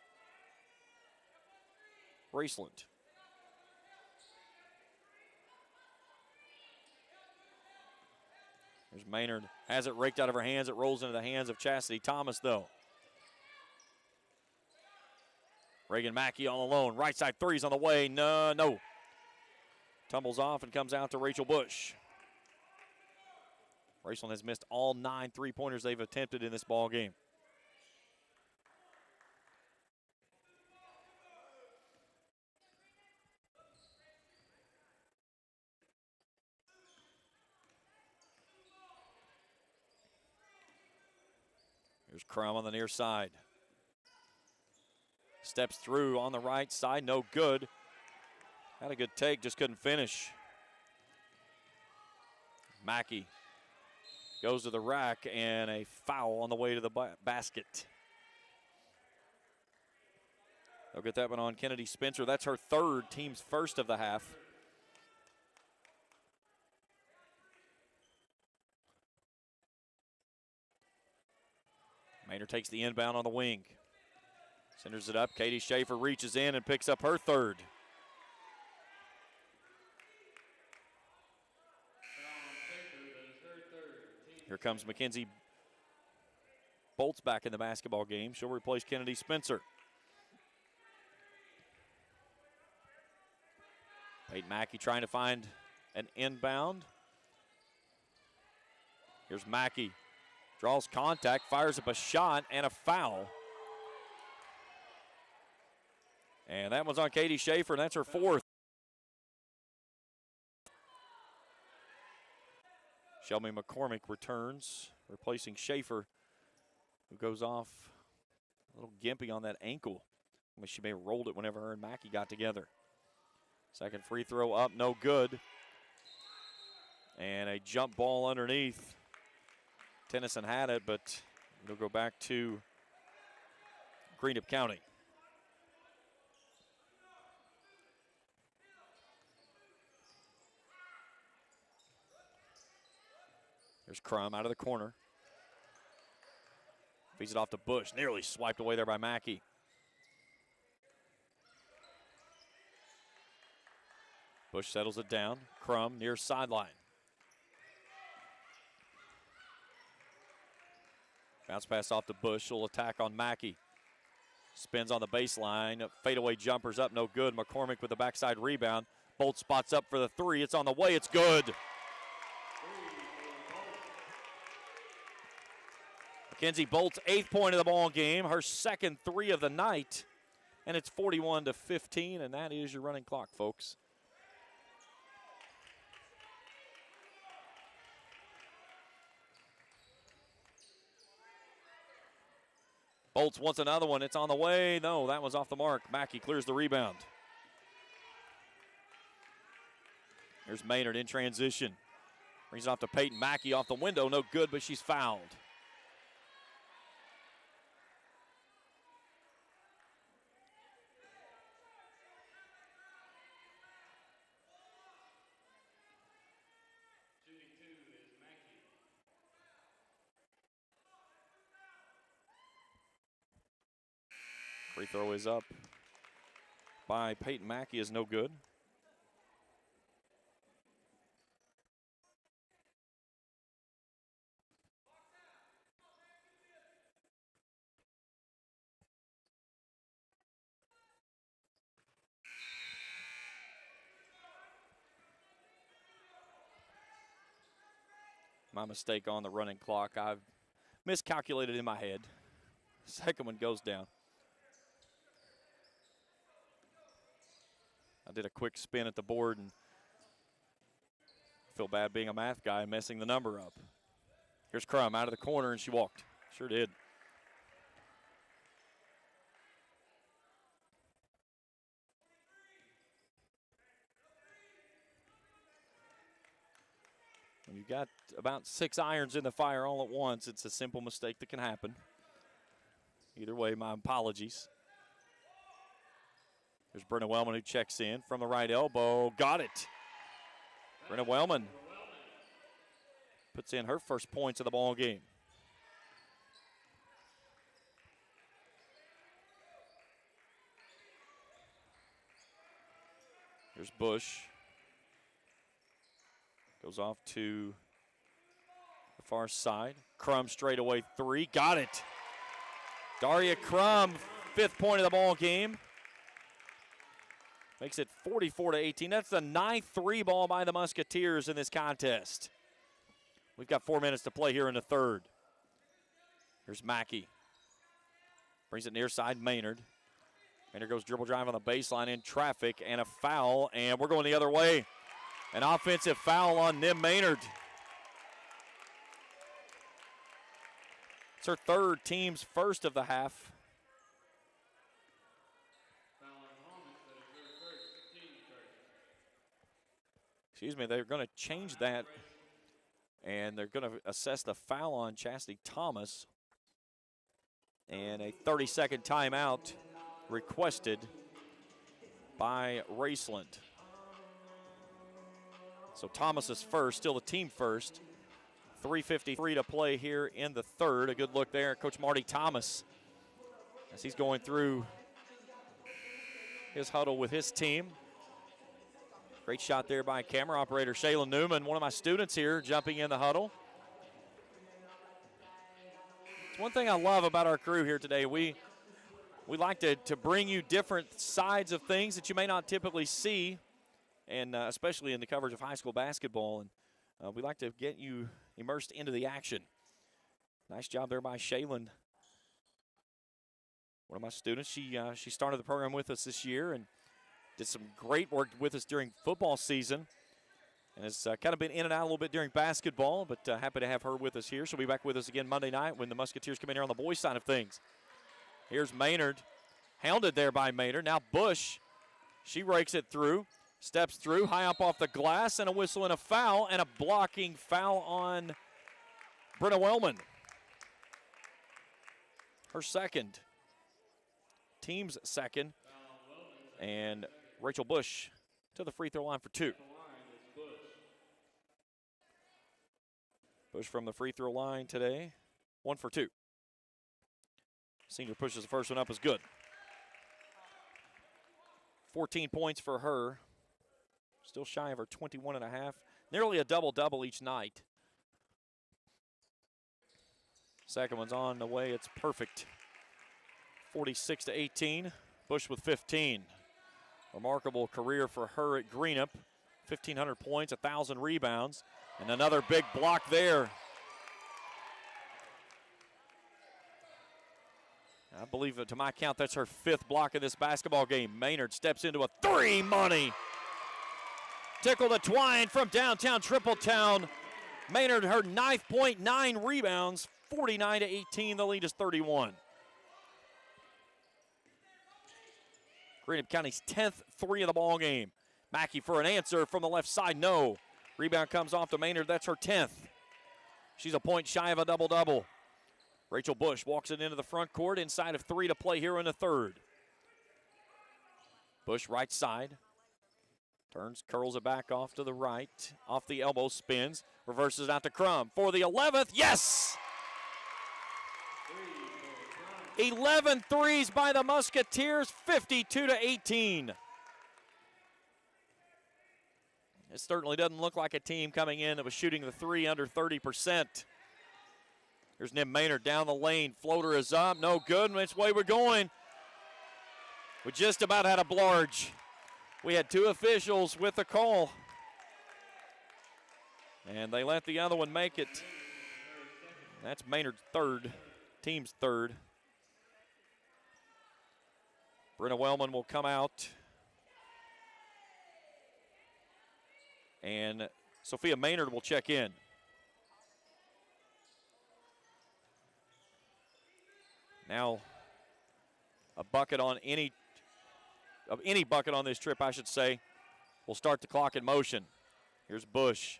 Raceland. There's Maynard. Has it raked out of her hands. It rolls into the hands of Chastity Thomas, though. Reagan Mackey all alone. Right side three's on the way. No. Tumbles off and comes out to Rachel Bush. Raceland has missed all 9 3-pointers they've attempted in this ball game. Here's Crum on the near side. Steps through on the right side, no good. Had a good take, just couldn't finish. Mackey goes to the rack, and a foul on the way to the basket. They'll get that one on Kennedy Spencer. That's her third, team's first of the half. Maynard takes the inbound on the wing. Centers it up. Katie Schaefer reaches in and picks up her third. Here comes Mackenzie Bolts back in the basketball game. She'll replace Kennedy Spencer. Peyton Mackey trying to find an inbound. Here's Mackey. Draws contact, fires up a shot, and a foul. And that one's on Katie Schaefer, and that's her fourth. Shelby McCormick returns, replacing Schaefer, who goes off a little gimpy on that ankle. I mean, she may have rolled it whenever her and Mackey got together. Second free throw up, no good. And a jump ball underneath. Tennyson had it, but it'll go back to Greenup County. There's Crum out of the corner. Feeds it off to Bush. Nearly swiped away there by Mackey. Bush settles it down. Crum near sideline. Bounce pass off to Bush. She'll attack on Mackey. Spins on the baseline. Fadeaway jumpers up, no good. McCormick with the backside rebound. Bolt spots up for the three. It's on the way. It's good. Mackenzie Bolt's 8th point of the ball game. Her second three of the night. And it's 41-15, and that is your running clock, folks. Bolts wants another one. It's on the way. No, that was off the mark. Mackey clears the rebound. Here's Maynard in transition. Brings it off to Peyton Mackey off the window. No good, but she's fouled. Free throw is up by Peyton Mackey is no good. My mistake on the running clock. I've miscalculated in my head. Second one goes down. I did a quick spin at the board and feel bad being a math guy and messing the number up. Here's Crum out of the corner, and she walked. Sure did. When you've got about 6 irons in the fire all at once, it's a simple mistake that can happen. Either way, my apologies. There's Brenna Wellman who checks in from the right elbow. Got it. Brenna Wellman puts in her first points of the ball game. Here's Bush. Goes off to the far side. Crum straightaway three. Got it. Daria Crum, 5th point of the ball game. Makes it 44-18. That's the 9th three ball by the Musketeers in this contest. We've got 4 minutes to play here in the third. Here's Mackey. Brings it near side Maynard. Maynard goes dribble drive on the baseline in traffic and a foul, and we're going the other way. An offensive foul on Nim Maynard. It's her third, team's first of the half. Excuse me, they're going to change that, and they're going to assess the foul on Chastity Thomas. And a 30-second timeout requested by Raceland. So Thomas is first, still the team first. 3:53 to play here in the third. A good look there at Coach Marty Thomas as he's going through his huddle with his team. Great shot there by camera operator Shayla Newman, one of my students here, jumping in the huddle. It's one thing I love about our crew here today. We like to bring you different sides of things that you may not typically see, and especially in the coverage of high school basketball. And we like to get you immersed into the action. Nice job there by Shaylin. One of my students, she started the program with us this year and did some great work with us during football season. And has kind of been in and out a little bit during basketball, but happy to have her with us here. She'll be back with us again Monday night when the Musketeers come in here on the boys' side of things. Here's Maynard, hounded there by Maynard. Now Bush, she rakes it through, steps through, high up off the glass, and a whistle and a foul, and a blocking foul on Brenna Wellman. Her second, team's second, and Rachel Bush to the free throw line for two. Bush from the free throw line today, 1 for 2. Senior pushes the first one up, is good. 14 points for her. Still shy of her 21.5. Nearly a double-double each night. Second one's on the way. It's perfect. 46-18. Bush with 15. Remarkable career for her at Greenup. 1,500 points, 1,000 rebounds, and another big block there. I believe that, to my count, that's her 5th block of this basketball game. Maynard steps into a three, money. Tickle the twine from downtown Tripletown. Maynard, her 9th point, 9 rebounds, 49-18. The lead is 31. Greenup County's 10th three of the ball game. Mackey for an answer from the left side, no. Rebound comes off to Maynard, that's her 10th. She's a point shy of a double-double. Rachel Bush walks it into the front court, inside of 3 to play here in the third. Bush right side. Turns, curls it back off to the right. Off the elbow, spins, reverses out to Crum. For the 11th, yes! 11 threes by the Musketeers, 52-18. It certainly doesn't look like a team coming in that was shooting the three under 30%. Here's Nim Maynard down the lane. Floater is up, no good, and that's the way we're going. We just about had a blarge. We had 2 officials with the call. And they let the other one make it. That's Maynard's 3rd, team's 3rd. Brenna Wellman will come out. And Sophia Maynard will check in. Now, a bucket on any bucket on this trip, I should say, will start the clock in motion. Here's Bush.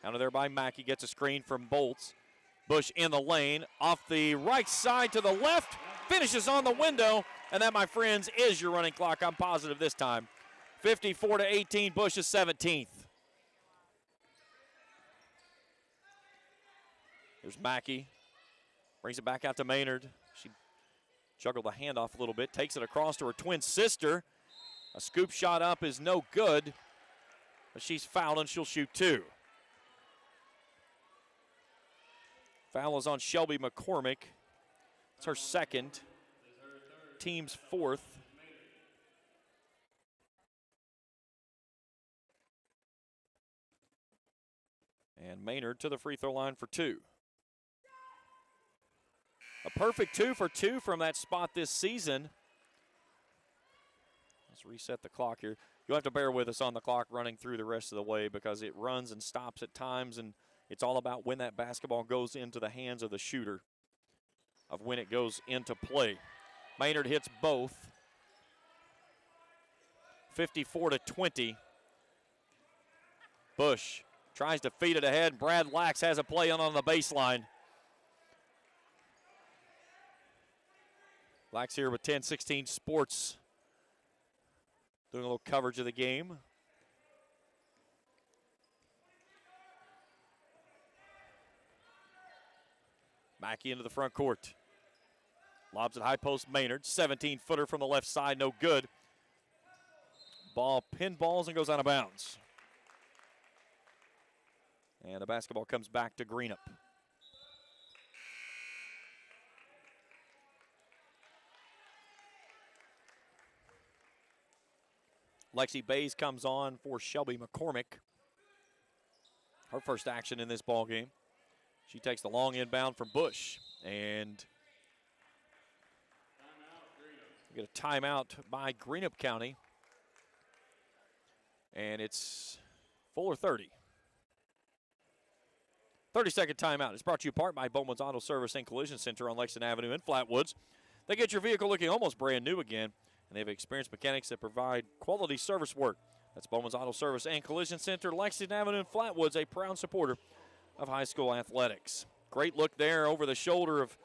Out of there by Mackey, gets a screen from Bolts. Bush in the lane, off the right side to the left, finishes on the window, and that, my friends, is your running clock. I'm positive this time. 54-18, Bush is 17th. Here's Mackey. Brings it back out to Maynard. She juggled the handoff a little bit, takes it across to her twin sister. A scoop shot up is no good, but she's fouled and she'll shoot 2. Foul is on Shelby McCormick. It's her 2nd, team's 4th. And Maynard to the free throw line for 2. A perfect 2 for 2 from that spot this season. Let's reset the clock here. You'll have to bear with us on the clock running through the rest of the way because it runs and stops at times, and it's all about when that basketball goes into the hands of the shooter, of when it goes into play. Maynard hits both. 54-20. Bush tries to feed it ahead. Brad Lax has a play on the baseline. Lax here with 1016 Sports. Doing a little coverage of the game. Mackey into the front court. Lobs at high post Maynard. 17-footer from the left side, no good. Ball pinballs and goes out of bounds. And the basketball comes back to Greenup. Lexi Bays comes on for Shelby McCormick. Her first action in this ball game. She takes the long inbound from Bush. And we get a timeout by Greenup County. And it's Fuller 30. 30-second timeout. It's brought to you apart by Bowman's Auto Service and Collision Center on Lexington Avenue in Flatwoods. They get your vehicle looking almost brand new again. And they have experienced mechanics that provide quality service work. That's Bowman's Auto Service and Collision Center, Lexington Avenue in Flatwoods, a proud supporter of high school athletics. Great look there over the shoulder of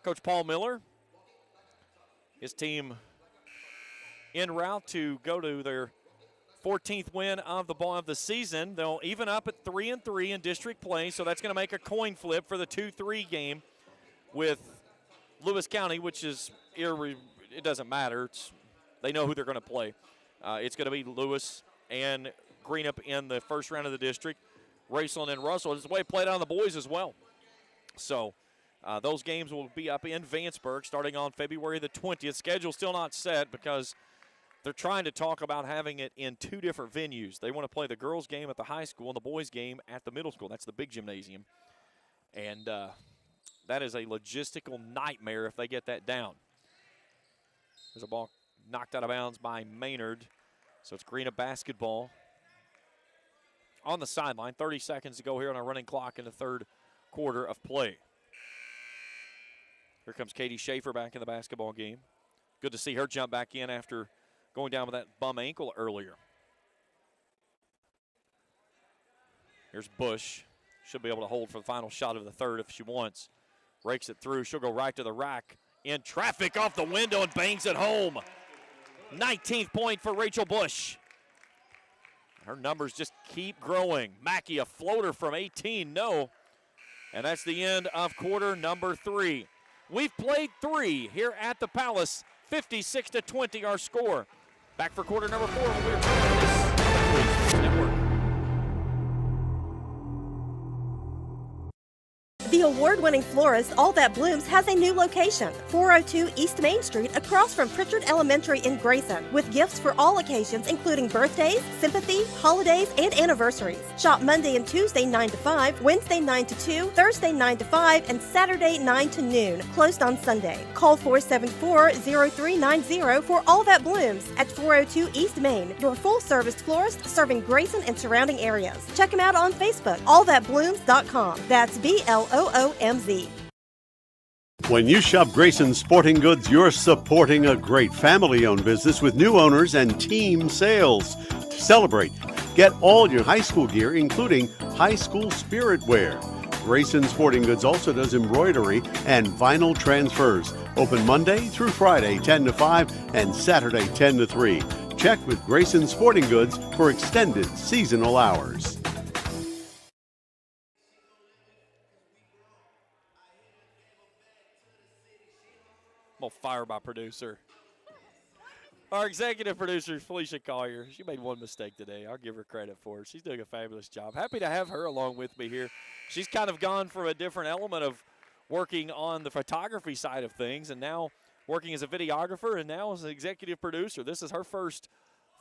Coach Paul Miller. His team en route to go to their 14th win of the season. They'll even up at 3-3 in district play, so that's going to make a coin flip for the 2-3 game with Lewis County, which is it doesn't matter. They know who they're going to play. It's going to be Lewis and Greenup in the first round of the district. Raceland and Russell. It's the way it played out on the boys as well. So those games will be up in Vanceburg starting on February the 20th. Schedule still not set because they're trying to talk about having it in two different venues. They want to play the girls' game at the high school and the boys' game at the middle school. That's the big gymnasium. And that is a logistical nightmare if they get that down. There's a ball knocked out of bounds by Maynard. So it's Greenup basketball on the sideline. 30 seconds to go here on our running clock in the third quarter of play. Here comes Katie Schaefer back in the basketball game. Good to see her jump back in after going down with that bum ankle earlier. Here's Bush. She'll be able to hold for the final shot of the third if she wants. Rakes it through. She'll go right to the rack. In traffic off the window and bangs it home. 19th point for Rachel Bush. Her numbers just keep growing. Mackey, a floater from 18, no. And that's the end of quarter number 3. We've played 3 here at the Palace. 56-20 our score. Back for quarter number 4 when we return to this network. The award-winning florist All That Blooms has a new location, 402 East Main Street, across from Pritchard Elementary in Grayson, with gifts for all occasions including birthdays, sympathy, holidays, and anniversaries. Shop Monday and Tuesday 9 to 5, Wednesday 9 to 2, Thursday 9 to 5, and Saturday 9 to noon, closed on Sunday. Call 474-0390 for All That Blooms at 402 East Main, your full-service florist serving Grayson and surrounding areas. Check them out on Facebook, allthatblooms.com. That's BLOOMZ. When you shop Grayson Sporting Goods, you're supporting a great family-owned business with new owners and team sales. To celebrate, get all your high school gear, including high school spirit wear. Grayson Sporting Goods also does embroidery and vinyl transfers. Open Monday through Friday, 10 to 5, and Saturday, 10 to 3. Check with Grayson Sporting Goods for extended seasonal hours. I'm going to fire my producer. Our executive producer is Felicia Collier. She made one mistake today. I'll give her credit for it. She's doing a fabulous job. Happy to have her along with me here. She's kind of gone from a different element of working on the photography side of things and now working as a videographer and now as an executive producer. This is her first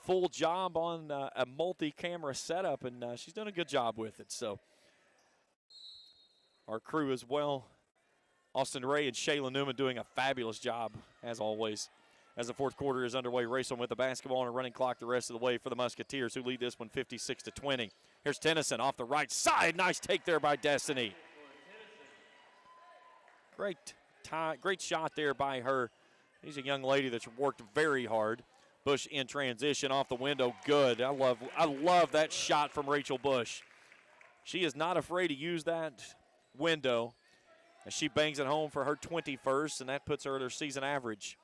full job on a multi-camera setup, and she's done a good job with it. So our crew as well. Austin Ray and Shayla Newman doing a fabulous job, as always. As the fourth quarter is underway, Raceland with the basketball and a running clock the rest of the way for the Musketeers, who lead this one 56-20. Here's Tennyson off the right side. Nice take there by Destiny. Great shot there by her. She's a young lady that's worked very hard. Bush in transition off the window. Good. I love that shot from Rachel Bush. She is not afraid to use that window. As she bangs it home for her 21st, and that puts her at her season average.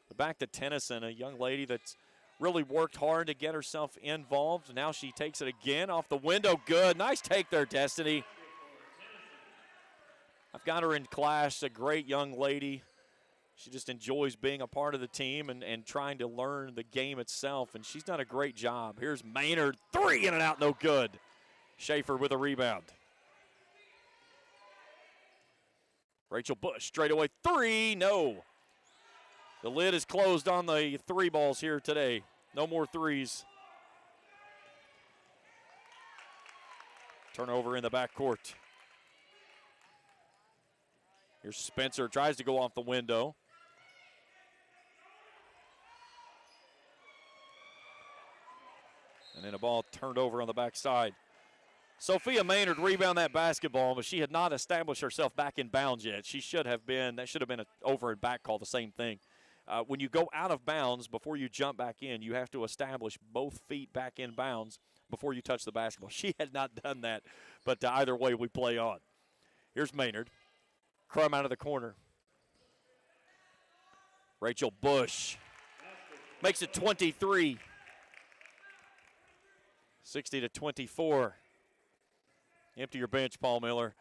But back to Tennyson, a young lady that's really worked hard to get herself involved. Now she takes it again off the window. Good. Nice take there, Destiny. I've got her in class, a great young lady. She just enjoys being a part of the team and trying to learn the game itself, and she's done a great job. Here's Maynard. 3 in and out, no good. Schaefer with a rebound. Rachel Bush, straight away 3, no. The lid is closed on the 3 balls here today. No more 3s. Turnover in the backcourt. Here's Spencer, tries to go off the window. And then a ball turned over on the backside. Sophia Maynard rebound that basketball, but she had not established herself back in bounds yet. That should have been an over and back call, the same thing. When you go out of bounds before you jump back in, you have to establish both feet back in bounds before you touch the basketball. She had not done that, but either way we play on. Here's Maynard. Crum out of the corner. Rachel Bush makes it 23. 60-24. Empty your bench, Paul Miller.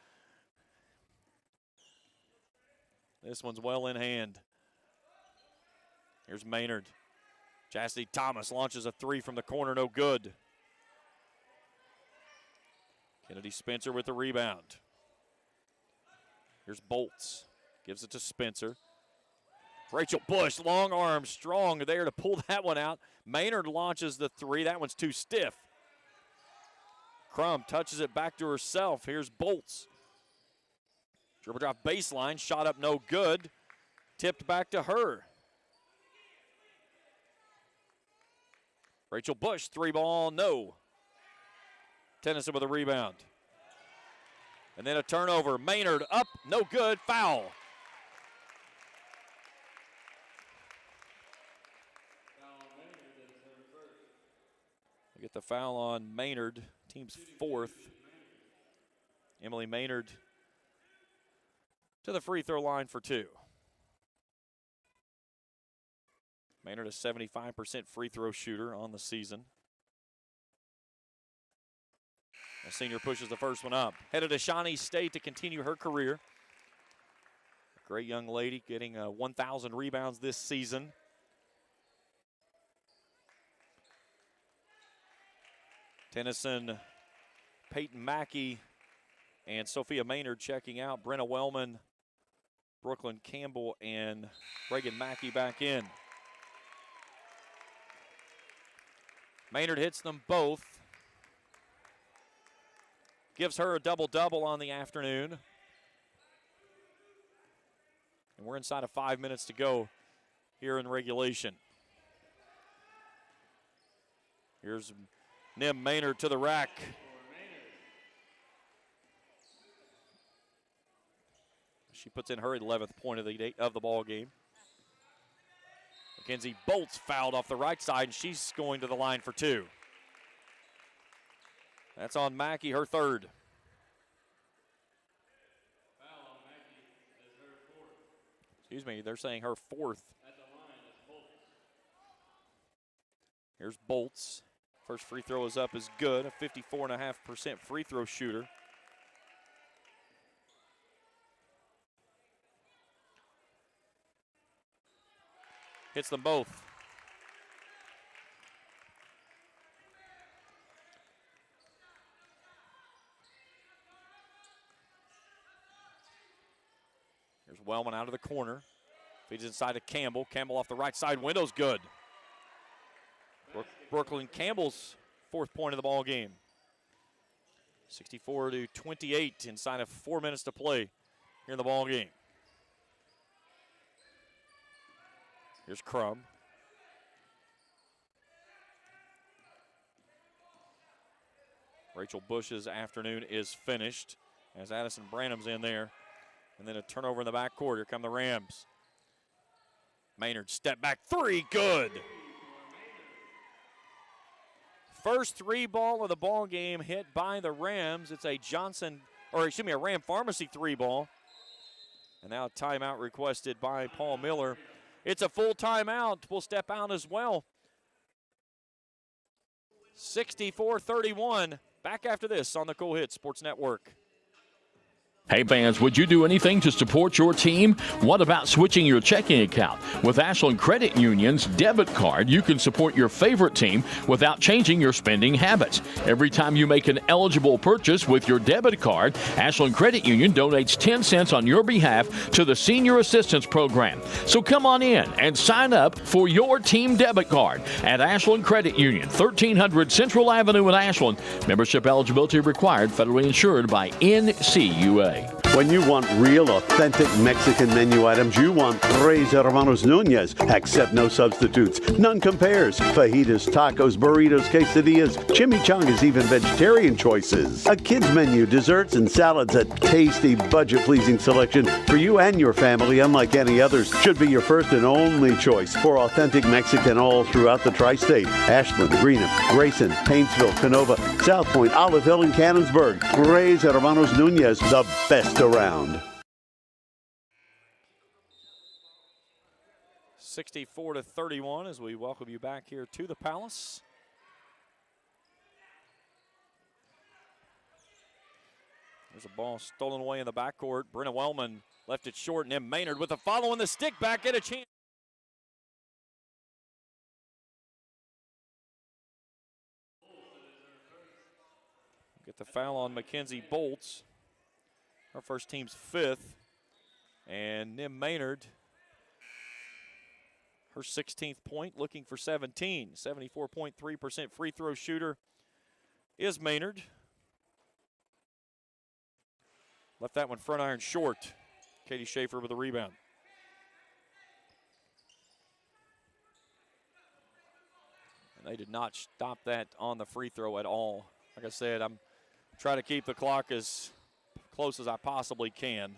This one's well in hand. Here's Maynard. Chastity Thomas launches a three from the corner, no good. Kennedy Spencer with the rebound. Here's Bolts. Gives it to Spencer. Rachel Bush, long arm, strong there to pull that one out. Maynard launches the three. That one's too stiff. Crum touches it back to herself. Here's Bolts. Dribble drop baseline, shot up no good. Tipped back to her. Rachel Bush, three ball, no. Tennyson with a rebound. And then a turnover. Maynard up, no good, foul. We get the foul on Maynard, team's fourth. Emily Maynard to the free throw line for two. Maynard a 75% free throw shooter on the season. The senior pushes the first one up. Headed to Shawnee State to continue her career. A great young lady getting 1,000 rebounds this season. Tennyson, Peyton Mackey, and Sophia Maynard checking out. Brenna Wellman, Brooklyn Campbell, and Reagan Mackey back in. Maynard hits them both. Gives her a double-double on the afternoon. And we're inside of 5 minutes to go here in regulation. Here's Nim Maynard to the rack. She puts in her 11th point of the ball game. Mackenzie Bolts fouled off the right side, and she's going to the line for two. That's on Mackey, her third. Excuse me, they're saying her fourth. Here's Bolts. First free throw is up, is good. A 54.5% free throw shooter. Hits them both. Here's Wellman out of the corner. Feeds inside to Campbell. Campbell off the right side. Window's good. Brooklyn Campbell's fourth point of the ball game. 64-28 inside of 4 minutes to play here in the ball game. Here's Crum. Rachel Bush's afternoon is finished as Addison Branham's in there. And then a turnover in the backcourt. Here come the Rams. Maynard step back three, good. First three ball of the ball game hit by the Rams. It's a a Ram Pharmacy three ball. And now a timeout requested by Paul Miller. It's a full timeout. We'll step out as well. 64-31. Back after this on the Cool Hits Sports Network. Hey fans, would you do anything to support your team? What about switching your checking account? With Ashland Credit Union's debit card, you can support your favorite team without changing your spending habits. Every time you make an eligible purchase with your debit card, Ashland Credit Union donates 10 cents on your behalf to the Senior Assistance Program. So come on in and sign up for your team debit card at Ashland Credit Union, 1300 Central Avenue in Ashland. Membership eligibility required, federally insured by NCUA. When you want real, authentic Mexican menu items, you want Tres Hermanos Nunez. Accept no substitutes. None compares. Fajitas, tacos, burritos, quesadillas, chimichangas, even vegetarian choices. A kids menu, desserts and salads, a tasty, budget-pleasing selection for you and your family, unlike any others. Should be your first and only choice for authentic Mexican all throughout the tri-state. Ashland, Greenup, Grayson, Painesville, Canova, South Point, Olive Hill, and Cannonsburg. Tres Hermanos Nunez, the best around. 64-31 as we welcome you back here to the Palace. There's a ball stolen away in the backcourt. Brenna Wellman Left it short, and then Maynard with a follow on the stick back. Get a chance. Get the foul on Mackenzie Bolts. Our first team's 5th. And Nim Maynard, her 16th point, looking for 17. 74.3% free throw shooter is Maynard. Left that one front iron short. Katie Schaefer with a rebound. And they did not stop that on the free throw at all. Like I said, I'm trying to keep the clock as close as I possibly can.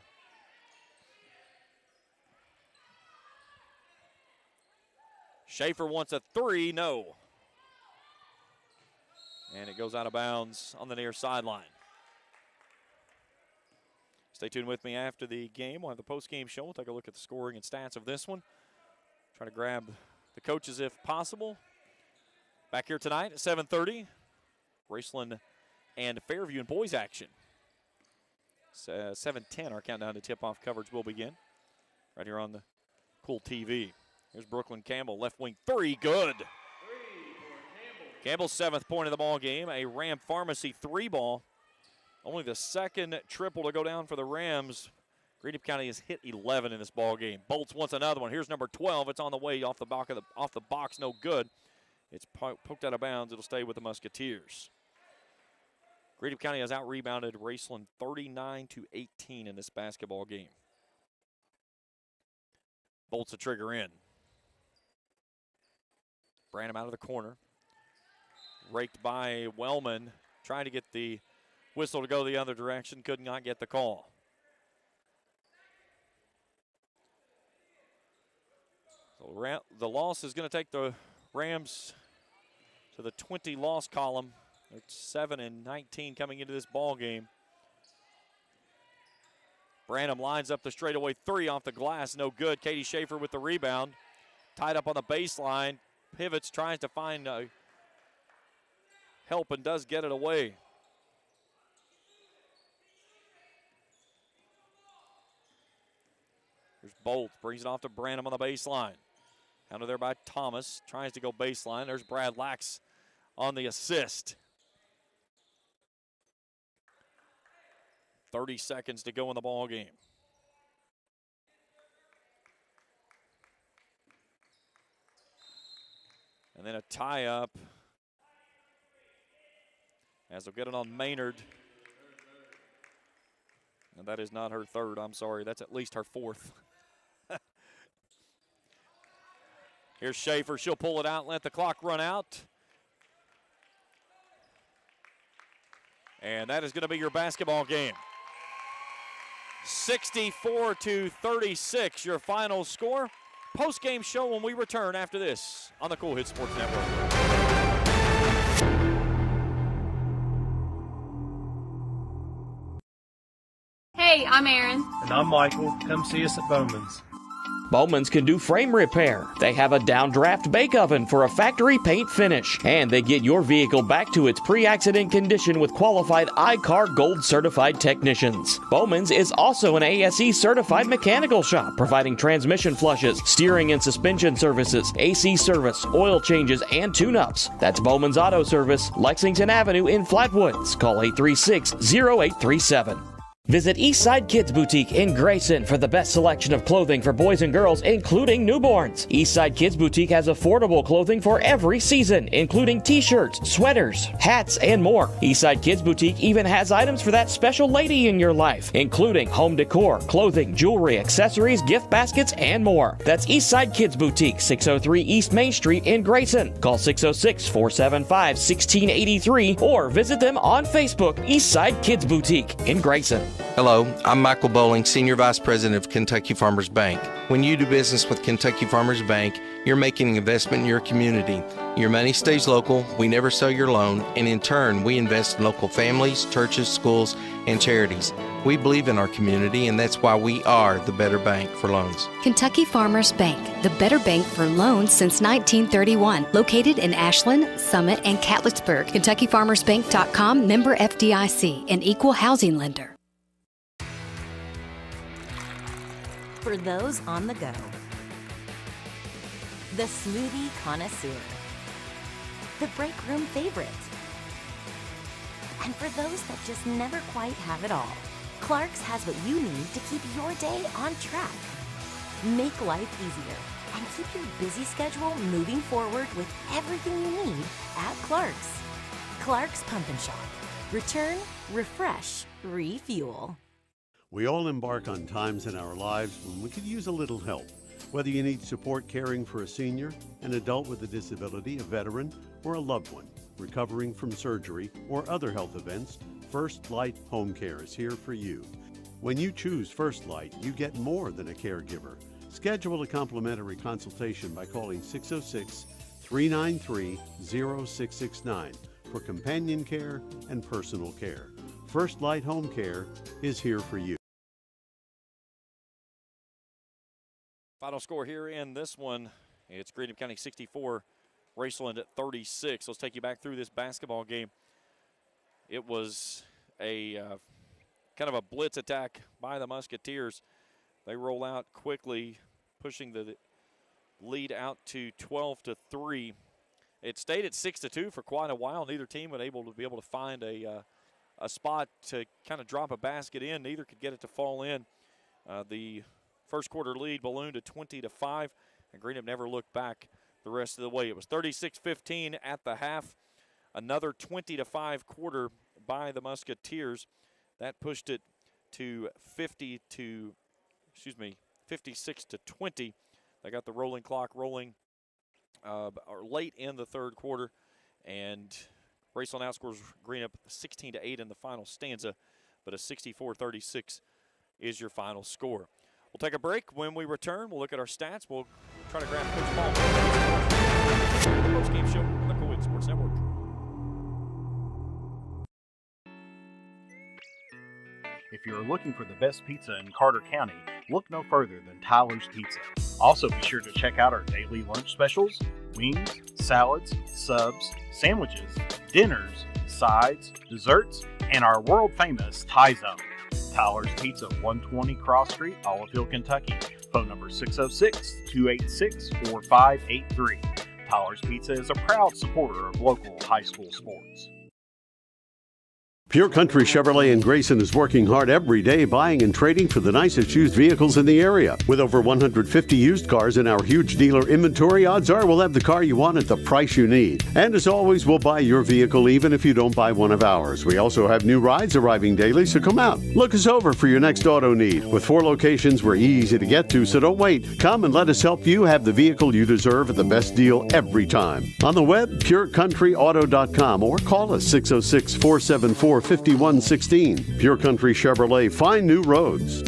Schaefer wants a 3, no. And it goes out of bounds on the near sideline. Stay tuned with me after the game. We'll have the post-game show. We'll take a look at the scoring and stats of this one. Try to grab the coaches if possible. Back here tonight at 7:30, Raceland and Fairview in boys action. 7:10, our countdown to tip-off coverage will begin. Right here on the Cool TV. Here's Brooklyn Campbell, left wing 3, good. Campbell's 7th point of the ball game, a Ram Pharmacy 3-ball. Only the second triple to go down for the Rams. Greenup County has hit 11 in this ball game. Bolts wants another one. Here's number 12. It's on the way off the box, no good. It's poked out of bounds. It'll stay with the Musketeers. Greenup County has out-rebounded Raceland 39-18 in this basketball game. Bolts a trigger in. Branham out of the corner. Raked by Wellman. Trying to get the whistle to go the other direction. Could not get the call. So the loss is going to take the Rams to the 20-loss column. They're 7-19 coming into this ball game. Branham lines up the straightaway 3 off the glass. No good. Katie Schaefer with the rebound. Tied up on the baseline. Pivots, tries to find help and does get it away. Here's Bolt. Brings it off to Branham on the baseline. Counter there by Thomas. Tries to go baseline. There's Brad Lax on the assist. 30 seconds to go in the ball game. And then a tie-up. As they'll get it on Maynard. And that is not her 3rd. I'm sorry. That's at least her 4th. Here's Schaefer. She'll pull it out, let the clock run out. And that is going to be your basketball game. 64-36, your final score. Post-game show when we return after this on the Cool Hit Sports Network. Hey, I'm Aaron. And I'm Michael. Come see us at Bowman's. Bowman's can do frame repair. They have a downdraft bake oven for a factory paint finish. And they get your vehicle back to its pre-accident condition with qualified I-CAR Gold certified technicians. Bowman's is also an ASE certified mechanical shop, providing transmission flushes, steering and suspension services, AC service, oil changes, and tune-ups. That's Bowman's Auto Service, Lexington Avenue in Flatwoods. Call 836-0837. Visit Eastside Kids Boutique in Grayson for the best selection of clothing for boys and girls, including newborns. Eastside Kids Boutique has affordable clothing for every season, including t-shirts, sweaters, hats, and more. Eastside Kids Boutique even has items for that special lady in your life, including home decor, clothing, jewelry, accessories, gift baskets, and more. That's Eastside Kids Boutique, 603 East Main Street in Grayson. Call 606-475-1683 or visit them on Facebook, Eastside Kids Boutique in Grayson. Hello, I'm Michael Bowling, Senior Vice President of Kentucky Farmers Bank. When you do business with Kentucky Farmers Bank, you're making an investment in your community. Your money stays local, we never sell your loan, and in turn, we invest in local families, churches, schools, and charities. We believe in our community, and that's why we are the better bank for loans. Kentucky Farmers Bank, the better bank for loans since 1931. Located in Ashland, Summit, and Catlettsburg. KentuckyFarmersBank.com, member FDIC, an equal housing lender. For those on the go, the smoothie connoisseur, the break room favorite, and for those that just never quite have it all, Clark's has what you need to keep your day on track. Make life easier and keep your busy schedule moving forward with everything you need at Clark's. Clark's Pump and Shop. Return, refresh, refuel. We all embark on times in our lives when we could use a little help. Whether you need support caring for a senior, an adult with a disability, a veteran, or a loved one recovering from surgery or other health events, First Light Home Care is here for you. When you choose First Light, you get more than a caregiver. Schedule a complimentary consultation by calling 606-393-0669 for companion care and personal care. First Light Home Care is here for you. Final score here in this one, it's Greenup County 64, Raceland at 36. Let's take you back through this basketball game. It was a kind of a blitz attack by the Musketeers. They roll out quickly, pushing the lead out to 12-3. It stayed at 6-2 for quite a while. Neither team was able to find a spot to kind of drop a basket in. Neither could get it to fall in. The first quarter lead ballooned to 20-5, and Greenup never looked back the rest of the way. It was 36-15 at the half. Another 20-5 quarter by the Musketeers. That pushed it to 56-20. They got the rolling clock rolling late in the third quarter, and Raceland outscores Greenup 16-8 in the final stanza, but a 64-36 is your final score. We'll take a break. When we return, we'll look at our stats. We'll try to grab Coach Paul. Postgame show on the Cool Sports Network. If you're looking for the best pizza in Carter County, look no further than Tyler's Pizza. Also be sure to check out our daily lunch specials, wings, salads, subs, sandwiches, dinners, sides, desserts, and our world-famous Thai Zone. Tyler's Pizza, 120 Cross Street, Olive Hill, Kentucky. Phone number 606-286-4583. Tyler's Pizza is a proud supporter of local high school sports. Pure Country Chevrolet in Grayson is working hard every day buying and trading for the nicest used vehicles in the area. With over 150 used cars in our huge dealer inventory, odds are we'll have the car you want at the price you need. And as always, we'll buy your vehicle even if you don't buy one of ours. We also have new rides arriving daily, so come out. Look us over for your next auto need. With 4 locations, we're easy to get to, so don't wait. Come and let us help you have the vehicle you deserve at the best deal every time. On the web, purecountryauto.com, or call us 606-474-5116. Pure Country Chevrolet, find new roads.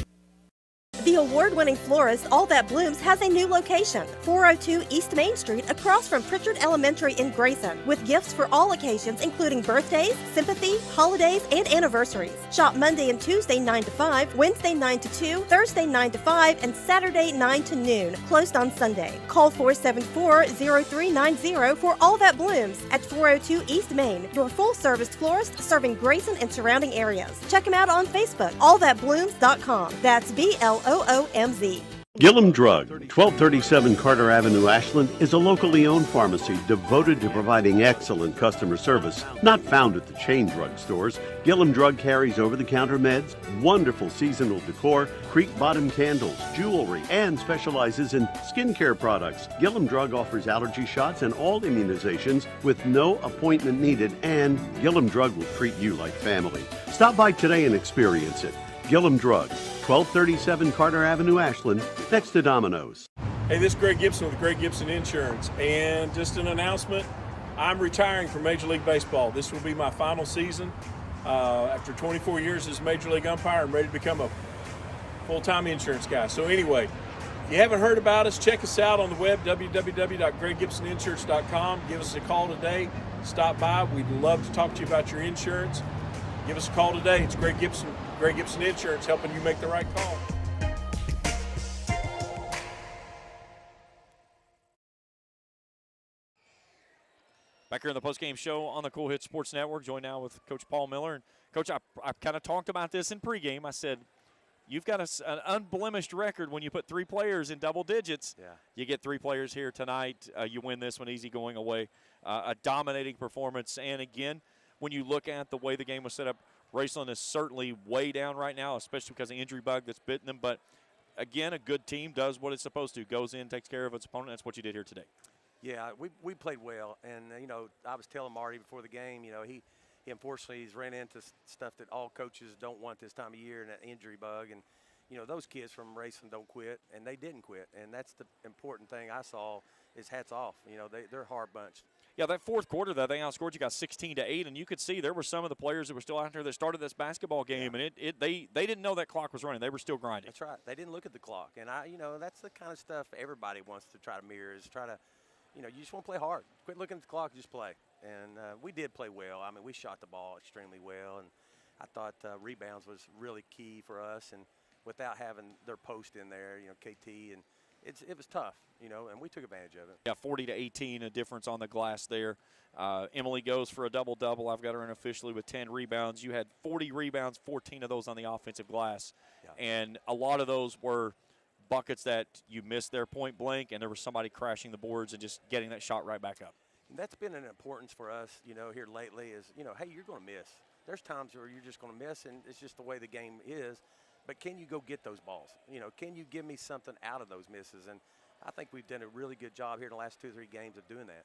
The award-winning florist All That Blooms has a new location, 402 East Main Street, across from Pritchard Elementary in Grayson, with gifts for all occasions including birthdays, sympathy, holidays, and anniversaries. Shop Monday and Tuesday 9 to 5, Wednesday 9 to 2, Thursday 9 to 5, and Saturday 9 to noon, closed on Sunday. Call 474-0390 for All That Blooms at 402 East Main, your full-service florist serving Grayson and surrounding areas. Check him out on Facebook, allthatblooms.com. That's BLOOMZ. Gillum Drug, 1237 Carter Avenue, Ashland, is a locally owned pharmacy devoted to providing excellent customer service. Not found at the chain drug stores, Gillum Drug carries over-the-counter meds, wonderful seasonal decor, creek bottom candles, jewelry, and specializes in skincare products. Gillum Drug offers allergy shots and all immunizations with no appointment needed, and Gillum Drug will treat you like family. Stop by today and experience it. Gillum Drug, 1237 Carter Avenue, Ashland, next to Domino's. Hey, this is Greg Gibson with Greg Gibson Insurance, and just an announcement, I'm retiring from Major League Baseball. This will be my final season. After 24 years as a Major League umpire, I'm ready to become a full-time insurance guy. So anyway, if you haven't heard about us, check us out on the web, www.greggibsoninsurance.com. Give us a call today. Stop by. We'd love to talk to you about your insurance. Give us a call today. It's Greg Gibson Insurance, helping you make the right call. Back here in the postgame show on the Cool Hits Sports Network, joined now with Coach Paul Miller. And Coach, I kind of talked about this in pregame. I said, you've got an unblemished record when you put 3 players in double digits. Yeah. You get 3 players here tonight. You win this one easy going away. A dominating performance. And, again, when you look at the way the game was set up, Raceland is certainly way down right now, especially because of the injury bug that's bitten them. But, again, a good team does what it's supposed to, goes in, takes care of its opponent. That's what you did here today. Yeah, we played well. And, I was telling Marty before the game, he unfortunately he's ran into stuff that all coaches don't want this time of year, and that injury bug. And, those kids from Raceland don't quit, and they didn't quit. And that's the important thing I saw is hats off. They're a hard bunch. Yeah, that fourth quarter, though, they outscored you guys 16-8, and you could see there were some of the players that were still out there that started this basketball game, and they didn't know that clock was running. They were still grinding. That's right. They didn't look at the clock. And, that's the kind of stuff everybody wants to try to mirror is try to, you just want to play hard. Quit looking at the clock, just play. And we did play well. I mean, we shot the ball extremely well, and I thought rebounds was really key for us. And without having their post in there, KT, and it was tough, and we took advantage of it. Yeah, 40-18, a difference on the glass there. Emily goes for a double-double. I've got her in officially with 10 rebounds. You had 40 rebounds, 14 of those on the offensive glass. Yeah. And a lot of those were buckets that you missed there point blank, and there was somebody crashing the boards and just getting that shot right back up. And that's been an importance for us, here lately is, hey, you're going to miss. There's times where you're just going to miss, and it's just the way the game is. But can you go get those balls? Can you give me something out of those misses? And I think we've done a really good job here in the last 2 or 3 games of doing that.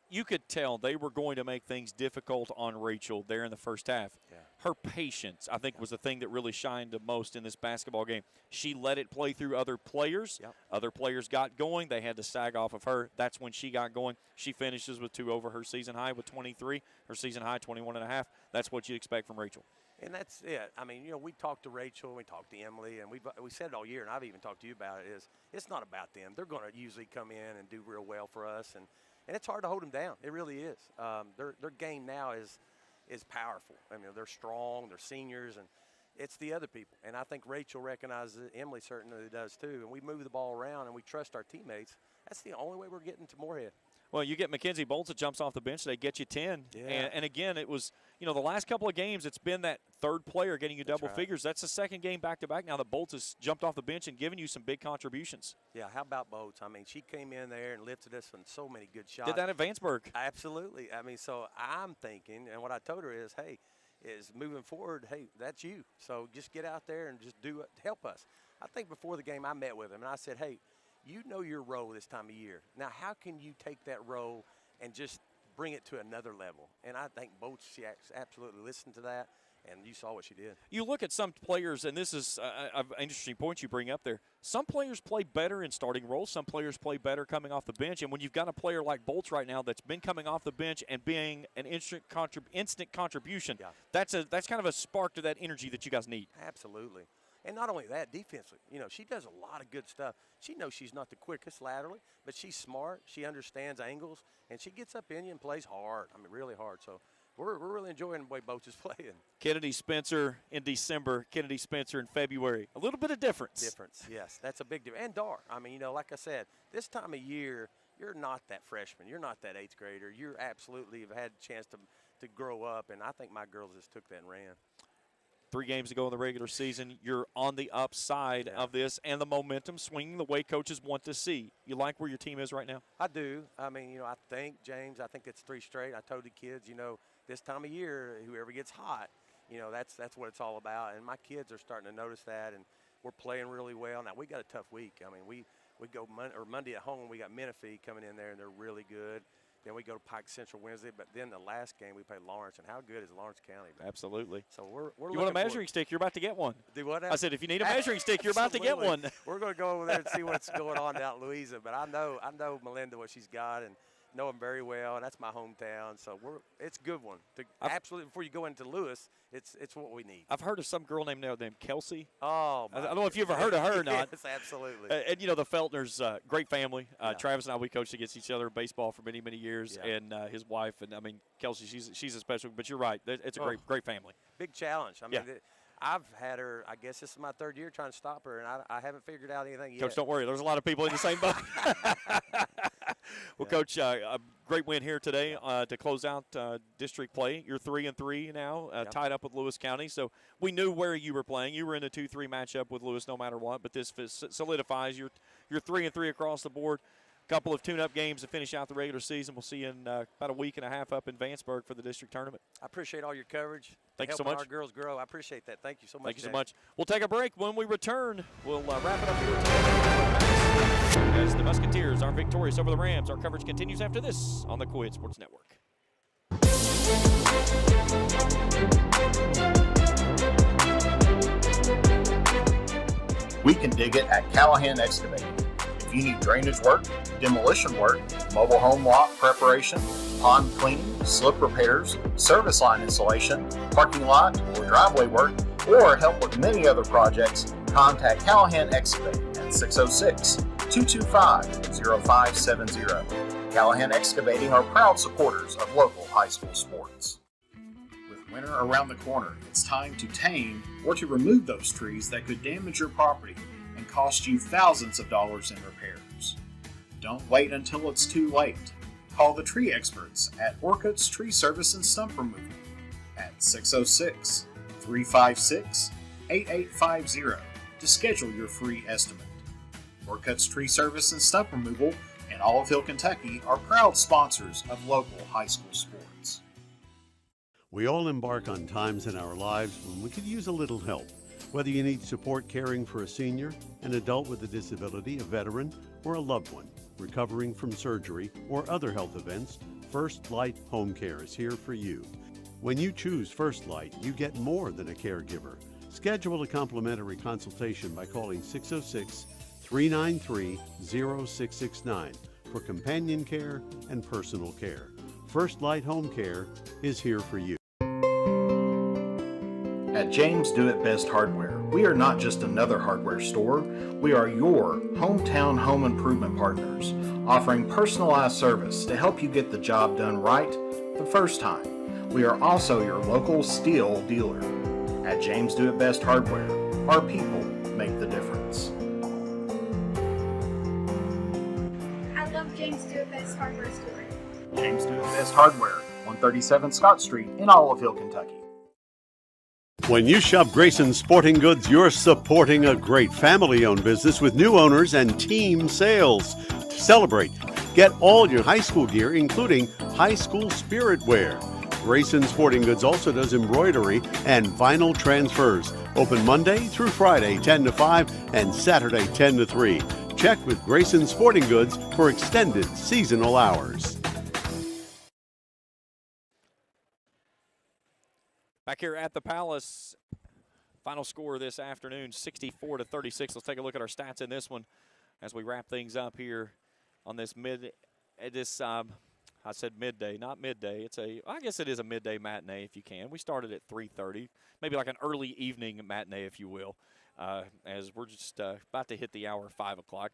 You could tell they were going to make things difficult on Rachel there in the first half. Yeah. Her patience, I think, was the thing that really shined the most in this basketball game. She let it play through other players. Yep. Other players got going. They had to sag off of her. That's when she got going. She finishes with 2 over her season high with 23. Her season high, 21.5. That's what you expect from Rachel. And that's it. I mean, we talked to Rachel, we talked to Emily, and we said it all year, and I've even talked to you about it, is it's not about them. They're going to usually come in and do real well for us, and it's hard to hold them down. It really is. Their game now is powerful. I mean, they're strong, they're seniors, and it's the other people. And I think Rachel recognizes it. Emily certainly does too. And we move the ball around, and we trust our teammates. That's the only way we're getting to Moorhead. Well, you get Mackenzie Bolts that jumps off the bench. They get you 10. Yeah. And again, it was, the last couple of games, it's been that third player getting you double figures. That's the second game back-to-back now that Bolts has jumped off the bench and given you some big contributions. Yeah, how about Bolts? I mean, she came in there and lifted us on so many good shots. Did that at Vanceburg. Absolutely. I mean, so I'm thinking, and what I told her is, hey, is moving forward, hey, that's you. So just get out there and just do it, help us. I think before the game I met with him, and I said, hey, you know your role this time of year. Now, how can you take that role and just bring it to another level? And I think Bolts, she absolutely listened to that, and you saw what she did. You look at some players, and this is an interesting point you bring up there. Some players play better in starting roles. Some players play better coming off the bench. And when you've got a player like Bolts right now that's been coming off the bench and being an instant contribution, that's kind of a spark to that energy that you guys need. Absolutely. And not only that, defensively, she does a lot of good stuff. She knows she's not the quickest laterally, but she's smart. She understands angles, and she gets up in you and plays hard. I mean, really hard. So we're really enjoying the way Bolts is playing. Kennedy Spencer in December, Kennedy Spencer in February. A little bit of difference. Yes. That's a big difference. And Dar. I mean, like I said, this time of year, you're not that freshman. You're not that 8th grader. You absolutely have had a chance to grow up, and I think my girls just took that and ran. 3 games ago in the regular season, you're on the upside of this, and the momentum swinging the way coaches want to see. You like where your team is right now? I do. I mean, I think, James, I think it's 3 straight. I told the kids, this time of year, whoever gets hot, that's what it's all about. And my kids are starting to notice that, and we're playing really well. Now, we got a tough week. I mean, we go Monday at home. We got Menifee coming in there, and they're really good. Then we go to Pike Central Wednesday, but then the last game we play Lawrence, and how good is Lawrence County? Absolutely. So we're you want a measuring stick? You're about to get one. Do what? I said, if you need a measuring stick, you're about to get one. We're going to go over there and see what's going on down in Louisa. But I know Melinda what she's got, and know them very well, and that's my hometown. So it's a good one. Absolutely, before you go into Lewis, it's what we need. I've heard of some girl named Kelsey. Oh, I don't know if you ever heard of her or not. Yes, absolutely. And the Feltners, great family. Travis and I, we coached against each other in baseball for many, many years. Yeah. And his wife, and I mean, Kelsey, she's a special. But you're right, it's a great family. Big challenge. I mean, I've had her. I guess this is my 3rd year trying to stop her, and I haven't figured out anything yet. Coach, don't worry. There's a lot of people in the same boat. Well, Coach, a great win here today to close out district play. You're 3-3 now, tied up with Lewis County. So we knew where you were playing. You were in a 2-3 matchup with Lewis no matter what, but this solidifies you're 3-3 across the board. Couple of tune-up games to finish out the regular season. We'll see you in about a week and a half up in Vanceburg for the district tournament. I appreciate all your coverage. Thank you so helping much. Our girls grow. I appreciate that. Thank you so much. Thank you so James. much. We'll take a break. When we return, we'll wrap it up here as the Musketeers are victorious over the Rams. Our coverage continues after this on the Coed Sports Network. We can dig it at Callahan Excavating. If you need drainage work, demolition work, mobile home lot preparation, pond cleaning, slip repairs, service line installation, parking lot or driveway work, or help with many other projects, contact Callahan Excavating at 606-225-0570. Callahan Excavating are proud supporters of local high school sports. With winter around the corner, it's time to tame or to remove those trees that could damage your property and cost you thousands of dollars in repairs. Don't wait until it's too late. Call the tree experts at Orcutt's Tree Service and Stump Removal at 606-356-8850 to schedule your free estimate. Orcutt's Tree Service and Stump Removal in Olive Hill, Kentucky are proud sponsors of local high school sports. We all embark on times in our lives when we could use a little help. Whether you need support caring for a senior, an adult with a disability, a veteran, or a loved one recovering from surgery or other health events, First Light Home Care is here for you. When you choose First Light, you get more than a caregiver. Schedule a complimentary consultation by calling 606-393-0669 for companion care and personal care. First Light Home Care is here for you. At James Do It Best Hardware, we are not just another hardware store, we are your hometown home improvement partners, offering personalized service to help you get the job done right the first time. We are also your local steel dealer. At James Do It Best Hardware, our people make the difference. I love James Do It Best Hardware Store. James Do It Best Hardware, 137 Scott Street in Olive Hill, Kentucky. When you shop Grayson Sporting Goods, you're supporting a great family-owned business with new owners and team sales. To celebrate, get all your high school gear, including high school spirit wear. Grayson Sporting Goods also does embroidery and vinyl transfers. Open Monday through Friday, 10 to 5, and Saturday, 10 to 3. Check with Grayson Sporting Goods for extended seasonal hours. Back here at the Palace, final score this afternoon, 64-36. Let's take a look at our stats in this one as we wrap things up here on this I said midday, not midday. I guess it is a midday matinee if you can. We started at 3:30, maybe like an early evening matinee, if you will, as we're just about to hit the hour of 5 o'clock.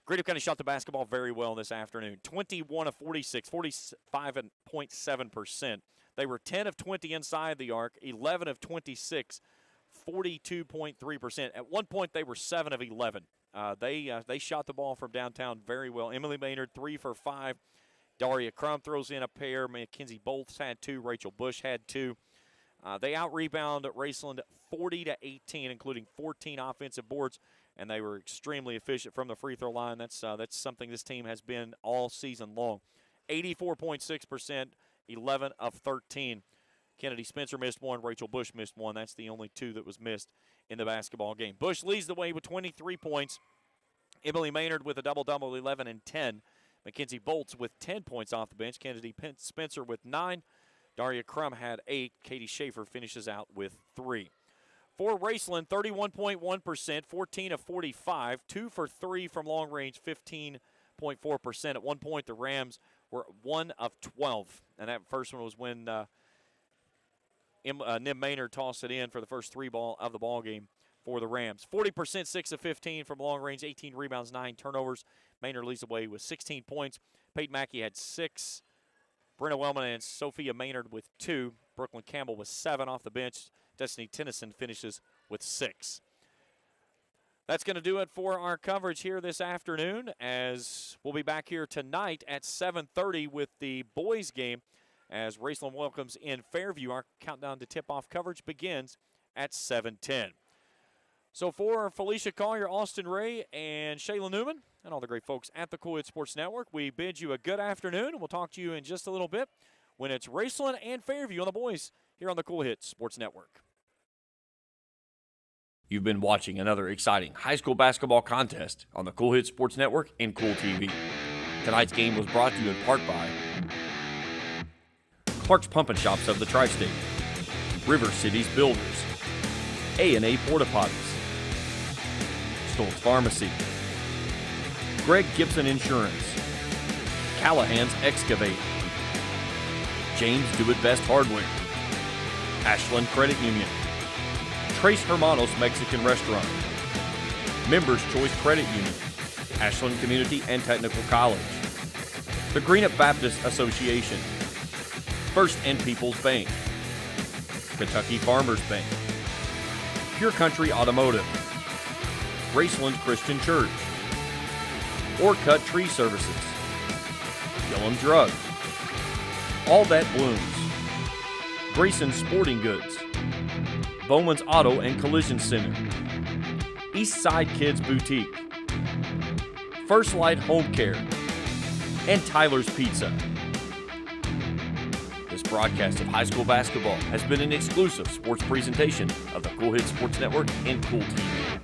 Greenup County shot the basketball very well this afternoon. 21 of 46, 45.7%. They were 10 of 20 inside the arc, 11 of 26, 42.3%. At one point, they were 7 of 11. They shot the ball from downtown very well. Emily Maynard, 3 for 5. Daria Crum throws in a pair. Mackenzie Bolts had 2. Rachel Bush had 2. They out-rebound Raceland 40-18, including 14 offensive boards, and they were extremely efficient from the free throw line. That's something this team has been all season long. 84.6%. 11 of 13. Kennedy Spencer missed 1. Rachel Bush missed 1. That's the only 2 that was missed in the basketball game. Bush leads the way with 23 points. Emily Maynard with a double-double, 11 and 10. Mackenzie Bolts with 10 points off the bench. Kennedy Spencer with 9. Daria Crum had 8. Katie Schaefer finishes out with 3. For Raceland, 31.1%, 14 of 45, 2 for 3 from long range, 15.4%. At one point, the Rams were 1 of 12, and that first one was when Nim Maynard tossed it in for the first 3 ball of the ball game for the Rams. 40%, 6 of 15 from long range, 18 rebounds, 9 turnovers. Maynard leads the way with 16 points. Peyton Mackey had 6. Brenna Wellman and Sophia Maynard with 2. Brooklyn Campbell with 7 off the bench. Destiny Tennyson finishes with 6. That's going to do it for our coverage here this afternoon, as we'll be back here tonight at 7:30 with the boys game as Raceland welcomes in Fairview. Our countdown to tip-off coverage begins at 7:10. So for Felicia Collier, Austin Ray, and Shayla Newman, and all the great folks at the Cool Hit Sports Network, we bid you a good afternoon, and we'll talk to you in just a little bit when it's Raceland and Fairview on the boys here on the Cool Hit Sports Network. You've been watching another exciting high school basketball contest on the Cool Hit Sports Network and Cool TV. Tonight's game was brought to you in part by Clark's Pump and Shops of the Tri-State, River Cities Builders, A&A Porta Potties, Stoltz Pharmacy, Greg Gibson Insurance, Callahan's Excavate, James Do It Best Hardware, Ashland Credit Union, Trace Hermanos Mexican Restaurant, Members Choice Credit Union, Ashland Community and Technical College, the Greenup Baptist Association, First and People's Bank, Kentucky Farmers Bank, Pure Country Automotive, Raceland Christian Church, Orcut Tree Services, Gillum Drug, All That Blooms, Grayson Sporting Goods, Bowman's Auto and Collision Center, Eastside Kids Boutique, First Light Home Care, and Tyler's Pizza. This broadcast of high school basketball has been an exclusive sports presentation of the Cool Hit Sports Network and Cool TV.